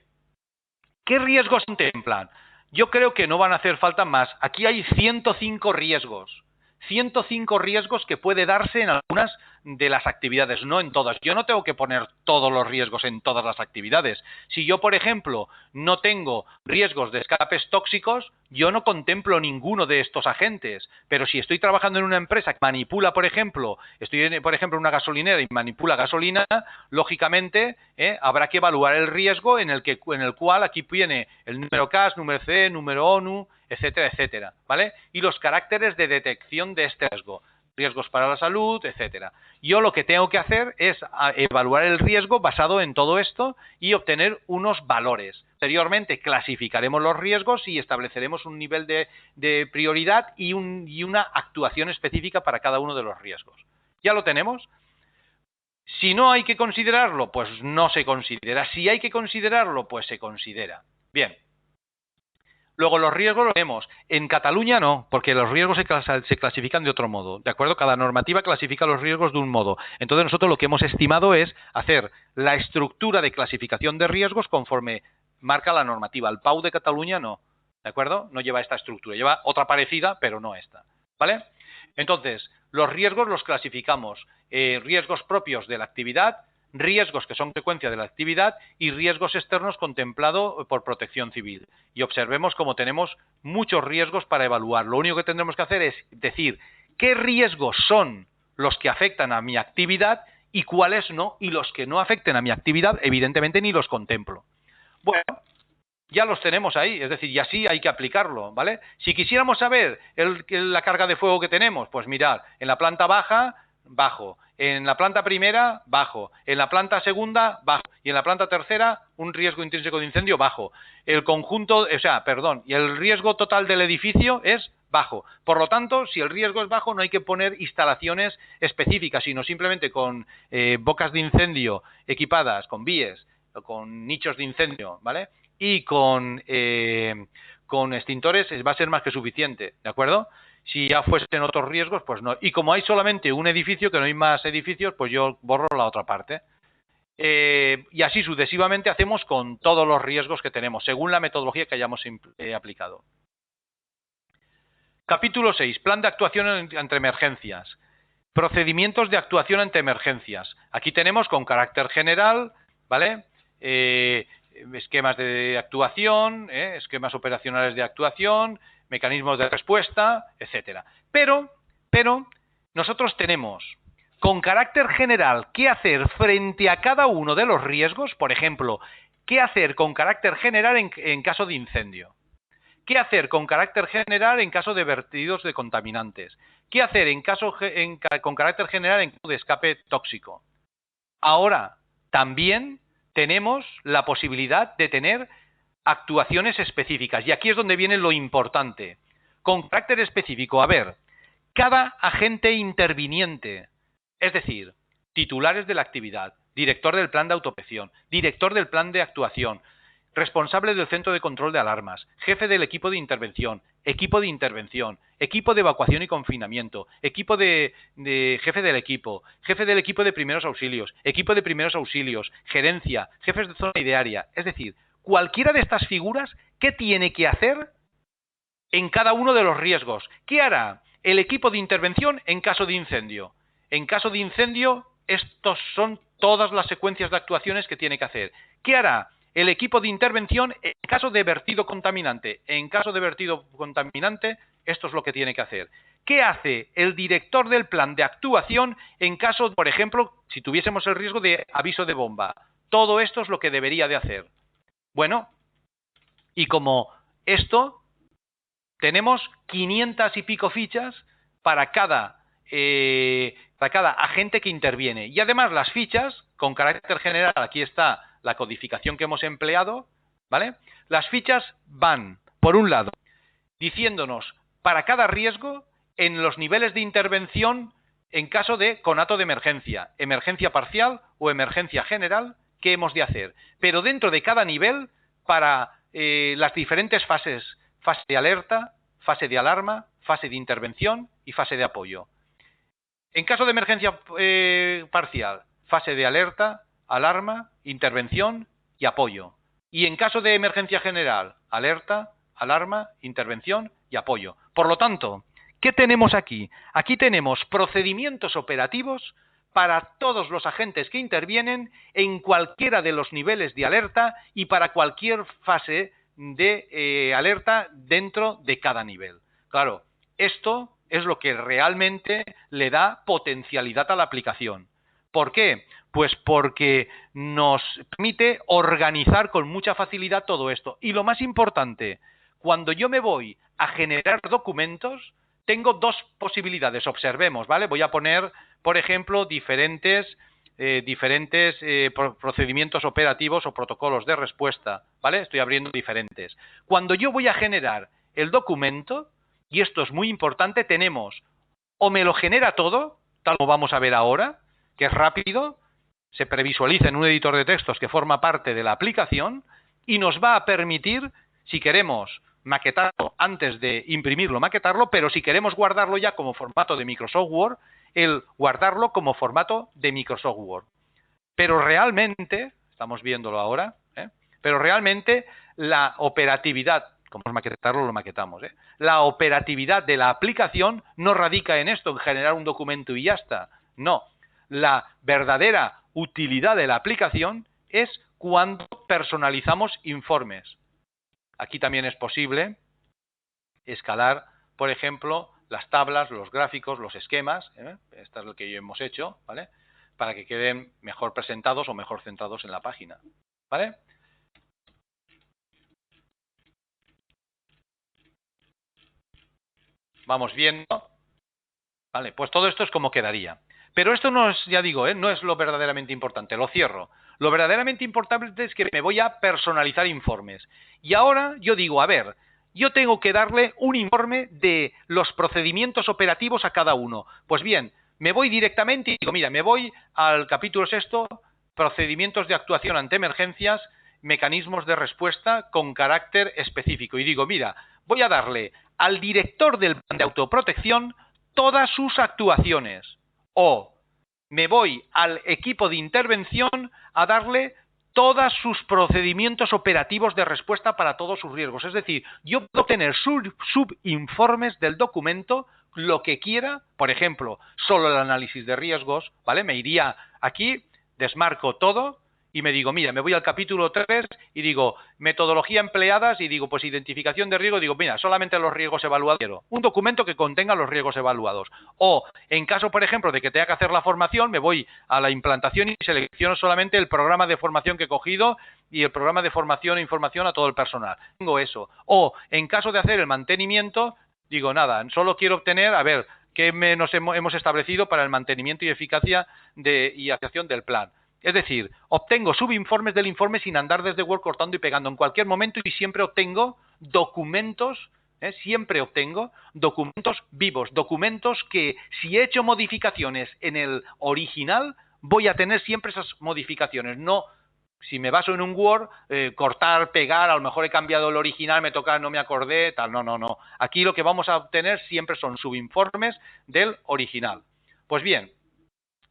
¿qué riesgos contemplan? Yo creo que no van a hacer falta más. Aquí hay 105 riesgos. 105 riesgos que puede darse en algunas de las actividades, no en todas. Yo no tengo que poner todos los riesgos en todas las actividades. Si yo, por ejemplo, no tengo riesgos de escapes tóxicos, yo no contemplo ninguno de estos agentes. Pero si estoy trabajando en una empresa que manipula, por ejemplo, estoy, por ejemplo, en una gasolinera y manipula gasolina, lógicamente habrá que evaluar el riesgo en el cual aquí viene el número CAS, número C, número ONU, etcétera, etcétera, ¿vale? Y los caracteres de detección de este riesgo, riesgos para la salud, etcétera. Yo lo que tengo que hacer es evaluar el riesgo basado en todo esto y obtener unos valores. Posteriormente clasificaremos los riesgos y estableceremos un nivel de prioridad y una actuación específica para cada uno de los riesgos. ¿Ya lo tenemos? Si no hay que considerarlo, pues no se considera. Si hay que considerarlo, pues se considera. Bien. Luego los riesgos los vemos. En Cataluña no, porque los riesgos se clasifican de otro modo, ¿de acuerdo? Cada normativa clasifica los riesgos de un modo. Entonces nosotros lo que hemos estimado es hacer la estructura de clasificación de riesgos conforme marca la normativa. El PAU de Cataluña no, ¿de acuerdo? No lleva esta estructura, lleva otra parecida, pero no esta, ¿vale? Entonces, los riesgos los clasificamos. Riesgos propios de la actividad, riesgos que son consecuencia de la actividad y riesgos externos contemplados por protección civil. Y observemos cómo tenemos muchos riesgos para evaluar. Lo único que tendremos que hacer es decir qué riesgos son los que afectan a mi actividad y cuáles no, y los que no afecten a mi actividad, evidentemente ni los contemplo. Bueno, ya los tenemos ahí, es decir, y así hay que aplicarlo, ¿vale? Si quisiéramos saber la carga de fuego que tenemos, pues mirad, en la planta baja, bajo, en la planta primera, bajo, en la planta segunda, bajo, y en la planta tercera, un riesgo intrínseco de incendio, bajo. El conjunto, o sea, perdón, y el riesgo total del edificio es bajo. Por lo tanto, si el riesgo es bajo, no hay que poner instalaciones específicas, sino simplemente con bocas de incendio equipadas, con BIES, con nichos de incendio, ¿vale? Y con extintores va a ser más que suficiente, ¿de acuerdo? Si ya fuesen otros riesgos, pues no. Y como hay solamente un edificio, que no hay más edificios, pues yo borro la otra parte. Y así sucesivamente hacemos con todos los riesgos que tenemos, según la metodología que hayamos aplicado. Capítulo 6. Plan de actuación ante emergencias. Procedimientos de actuación ante emergencias. Aquí tenemos con carácter general, ¿vale? Esquemas de actuación, esquemas operacionales de actuación, mecanismos de respuesta, etcétera. Pero nosotros tenemos con carácter general qué hacer frente a cada uno de los riesgos, por ejemplo, qué hacer con carácter general en caso de incendio. ¿Qué hacer con carácter general en caso de vertidos de contaminantes? ¿Qué hacer con carácter general en caso de escape tóxico? Ahora, también tenemos la posibilidad de tener actuaciones específicas. Y aquí es donde viene lo importante. con carácter específico. A ver, cada agente interviniente, es decir, titulares de la actividad, director del plan de autoprotección, director del plan de actuación, responsable del centro de control de alarmas, jefe del equipo de intervención, equipo de evacuación y confinamiento, jefe del equipo de primeros auxilios, equipo de primeros auxilios, gerencia, jefes de zona y de área. Es decir, cualquiera de estas figuras, ¿qué tiene que hacer en cada uno de los riesgos? ¿Qué hará el equipo de intervención en caso de incendio? En caso de incendio, estos son todas las secuencias de actuaciones que tiene que hacer. ¿Qué hará el equipo de intervención en caso de vertido contaminante? En caso de vertido contaminante, esto es lo que tiene que hacer. ¿Qué hace el director del plan de actuación en caso, por ejemplo, si tuviésemos el riesgo de aviso de bomba? Todo esto es lo que debería de hacer. Bueno, y como esto, tenemos 500 y pico fichas para cada agente que interviene. Y además las fichas, con carácter general, aquí está la codificación que hemos empleado, ¿vale? Las fichas van, por un lado, diciéndonos para cada riesgo en los niveles de intervención en caso de conato de emergencia, emergencia parcial o emergencia general, ¿qué hemos de hacer? Pero dentro de cada nivel, para las diferentes fases, fase de alerta, fase de alarma, fase de intervención y fase de apoyo. En caso de emergencia parcial, fase de alerta, alarma, intervención y apoyo. Y en caso de emergencia general, alerta, alarma, intervención y apoyo. Por lo tanto, ¿qué tenemos aquí? Aquí tenemos procedimientos operativos para todos los agentes que intervienen en cualquiera de los niveles de alerta y para cualquier fase de alerta dentro de cada nivel. Claro, esto es lo que realmente le da potencialidad a la aplicación. ¿Por qué? Pues porque nos permite organizar con mucha facilidad todo esto. Y lo más importante, cuando yo me voy a generar documentos, tengo dos posibilidades. Observemos, ¿vale? Voy a poner, por ejemplo, diferentes procedimientos operativos o protocolos de respuesta, ¿vale? Estoy abriendo diferentes. Cuando yo voy a generar el documento, y esto es muy importante, tenemos o me lo genera todo, tal como vamos a ver ahora, que es rápido, se previsualiza en un editor de textos que forma parte de la aplicación y nos va a permitir, si queremos maquetarlo antes de imprimirlo, maquetarlo, pero si queremos guardarlo ya como formato de Microsoft Word, el guardarlo como formato de Microsoft Word. Pero realmente, estamos viéndolo ahora, pero realmente la operatividad, como es maquetarlo, lo maquetamos, la operatividad de la aplicación no radica en esto, en generar un documento y ya está. No, la verdadera utilidad de la aplicación es cuando personalizamos informes. Aquí también es posible escalar, por ejemplo, las tablas, los gráficos, los esquemas, esto es lo que hemos hecho, ¿vale? Para que queden mejor presentados o mejor centrados en la página, ¿vale? Vamos viendo, ¿vale? Pues todo esto es como quedaría. Pero esto no es, ya digo, no es lo verdaderamente importante, lo cierro. Lo verdaderamente importante es que me voy a personalizar informes. Y ahora yo digo, a ver, yo tengo que darle un informe de los procedimientos operativos a cada uno. Pues bien, me voy directamente y digo, mira, me voy al capítulo 6, procedimientos de actuación ante emergencias, mecanismos de respuesta con carácter específico. Y digo, mira, voy a darle al director del plan de autoprotección todas sus actuaciones. O me voy al equipo de intervención a darle todos sus procedimientos operativos de respuesta para todos sus riesgos. Es decir, yo puedo tener subinformes del documento, lo que quiera, por ejemplo, solo el análisis de riesgos, ¿vale? Me iría aquí, desmarco todo y me digo, mira, me voy al capítulo 3 y digo, metodología empleadas y digo, pues identificación de riesgo, digo, mira, solamente los riesgos evaluados. Quiero un documento que contenga los riesgos evaluados. O, en caso, por ejemplo, de que tenga que hacer la formación, me voy a la implantación y selecciono solamente el programa de formación que he cogido y el programa de formación e información a todo el personal. Tengo eso. O, en caso de hacer el mantenimiento, digo, nada, solo quiero obtener, a ver, qué nos hemos establecido para el mantenimiento y eficacia y acción del plan. Es decir, obtengo subinformes del informe sin andar desde Word cortando y pegando en cualquier momento y siempre obtengo documentos siempre obtengo documentos vivos, documentos que si he hecho modificaciones en el original, voy a tener siempre esas modificaciones. No, si me baso en un Word, cortar, pegar, a lo mejor he cambiado el original, me toca, no me acordé, tal, no, no, no. Aquí lo que vamos a obtener siempre son subinformes del original. Pues bien,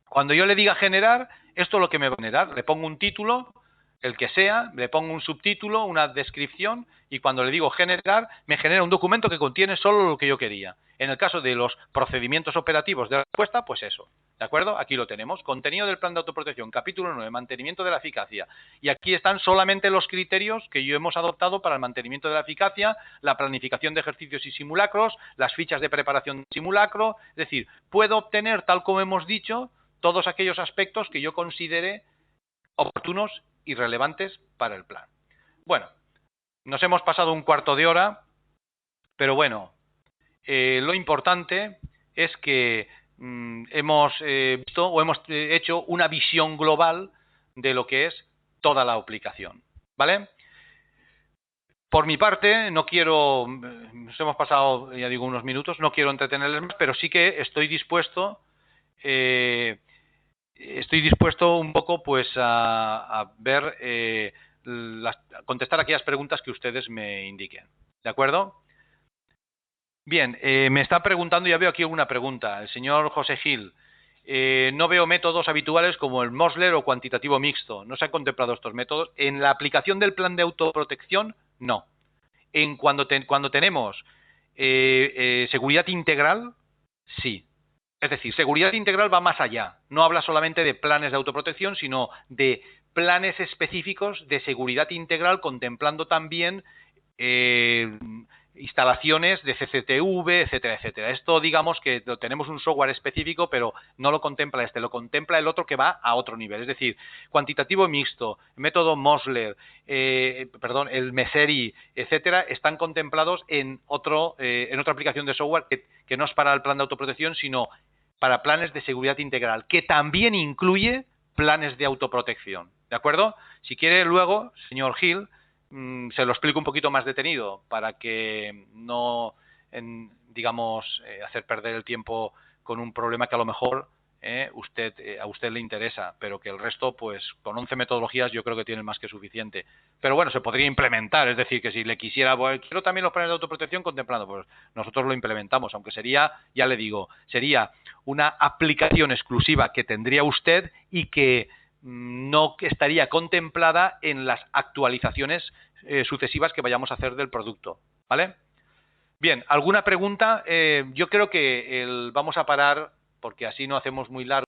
cuando yo le diga generar, esto es lo que me va a generar. Le pongo un título, el que sea, le pongo un subtítulo, una descripción, y cuando le digo generar, me genera un documento que contiene solo lo que yo quería. En el caso de los procedimientos operativos de respuesta, pues eso. ¿De acuerdo? Aquí lo tenemos. Contenido del plan de autoprotección, capítulo 9, mantenimiento de la eficacia. Y aquí están solamente los criterios que yo hemos adoptado para el mantenimiento de la eficacia, la planificación de ejercicios y simulacros, las fichas de preparación de simulacro. Es decir, puedo obtener, tal como hemos dicho, todos aquellos aspectos que yo considere oportunos y relevantes para el plan. Bueno, nos hemos pasado un cuarto de hora, pero bueno, lo importante es que hemos visto o hemos hecho una visión global de lo que es toda la aplicación, ¿vale? Por mi parte, no quiero, nos hemos pasado, ya digo, unos minutos, no quiero entretenerles más, pero sí que estoy dispuesto un poco pues a ver, contestar aquellas preguntas que ustedes me indiquen. ¿De acuerdo? Bien, me está preguntando, ya veo aquí una pregunta, el señor José Gil. No veo métodos habituales como el Mosler o cuantitativo mixto. ¿No se han contemplado estos métodos? En la aplicación del plan de autoprotección, no. Cuando tenemos seguridad integral, sí. Es decir, seguridad integral va más allá. No habla solamente de planes de autoprotección, sino de planes específicos de seguridad integral, contemplando también instalaciones de CCTV, etcétera, etcétera. Esto, digamos que tenemos un software específico, pero no lo contempla este, lo contempla el otro que va a otro nivel. Es decir, cuantitativo mixto, método Mosler, el Meseri, etcétera, están contemplados en otra aplicación de software que no es para el plan de autoprotección, sino para planes de seguridad integral, que también incluye planes de autoprotección. ¿De acuerdo? Si quiere luego, señor Gil, se lo explico un poquito más detenido para que no, digamos, hacer perder el tiempo con un problema que a lo mejor a usted le interesa, pero que el resto, pues con 11 metodologías yo creo que tiene más que suficiente. Pero bueno, se podría implementar, es decir, que si le quisiera, bueno, quiero también los planes de autoprotección contemplando, pues nosotros lo implementamos, aunque sería, ya le digo, sería una aplicación exclusiva que tendría usted y que no estaría contemplada en las actualizaciones sucesivas que vayamos a hacer del producto, ¿vale? Bien, ¿alguna pregunta? Yo creo que vamos a parar porque así no hacemos muy largo.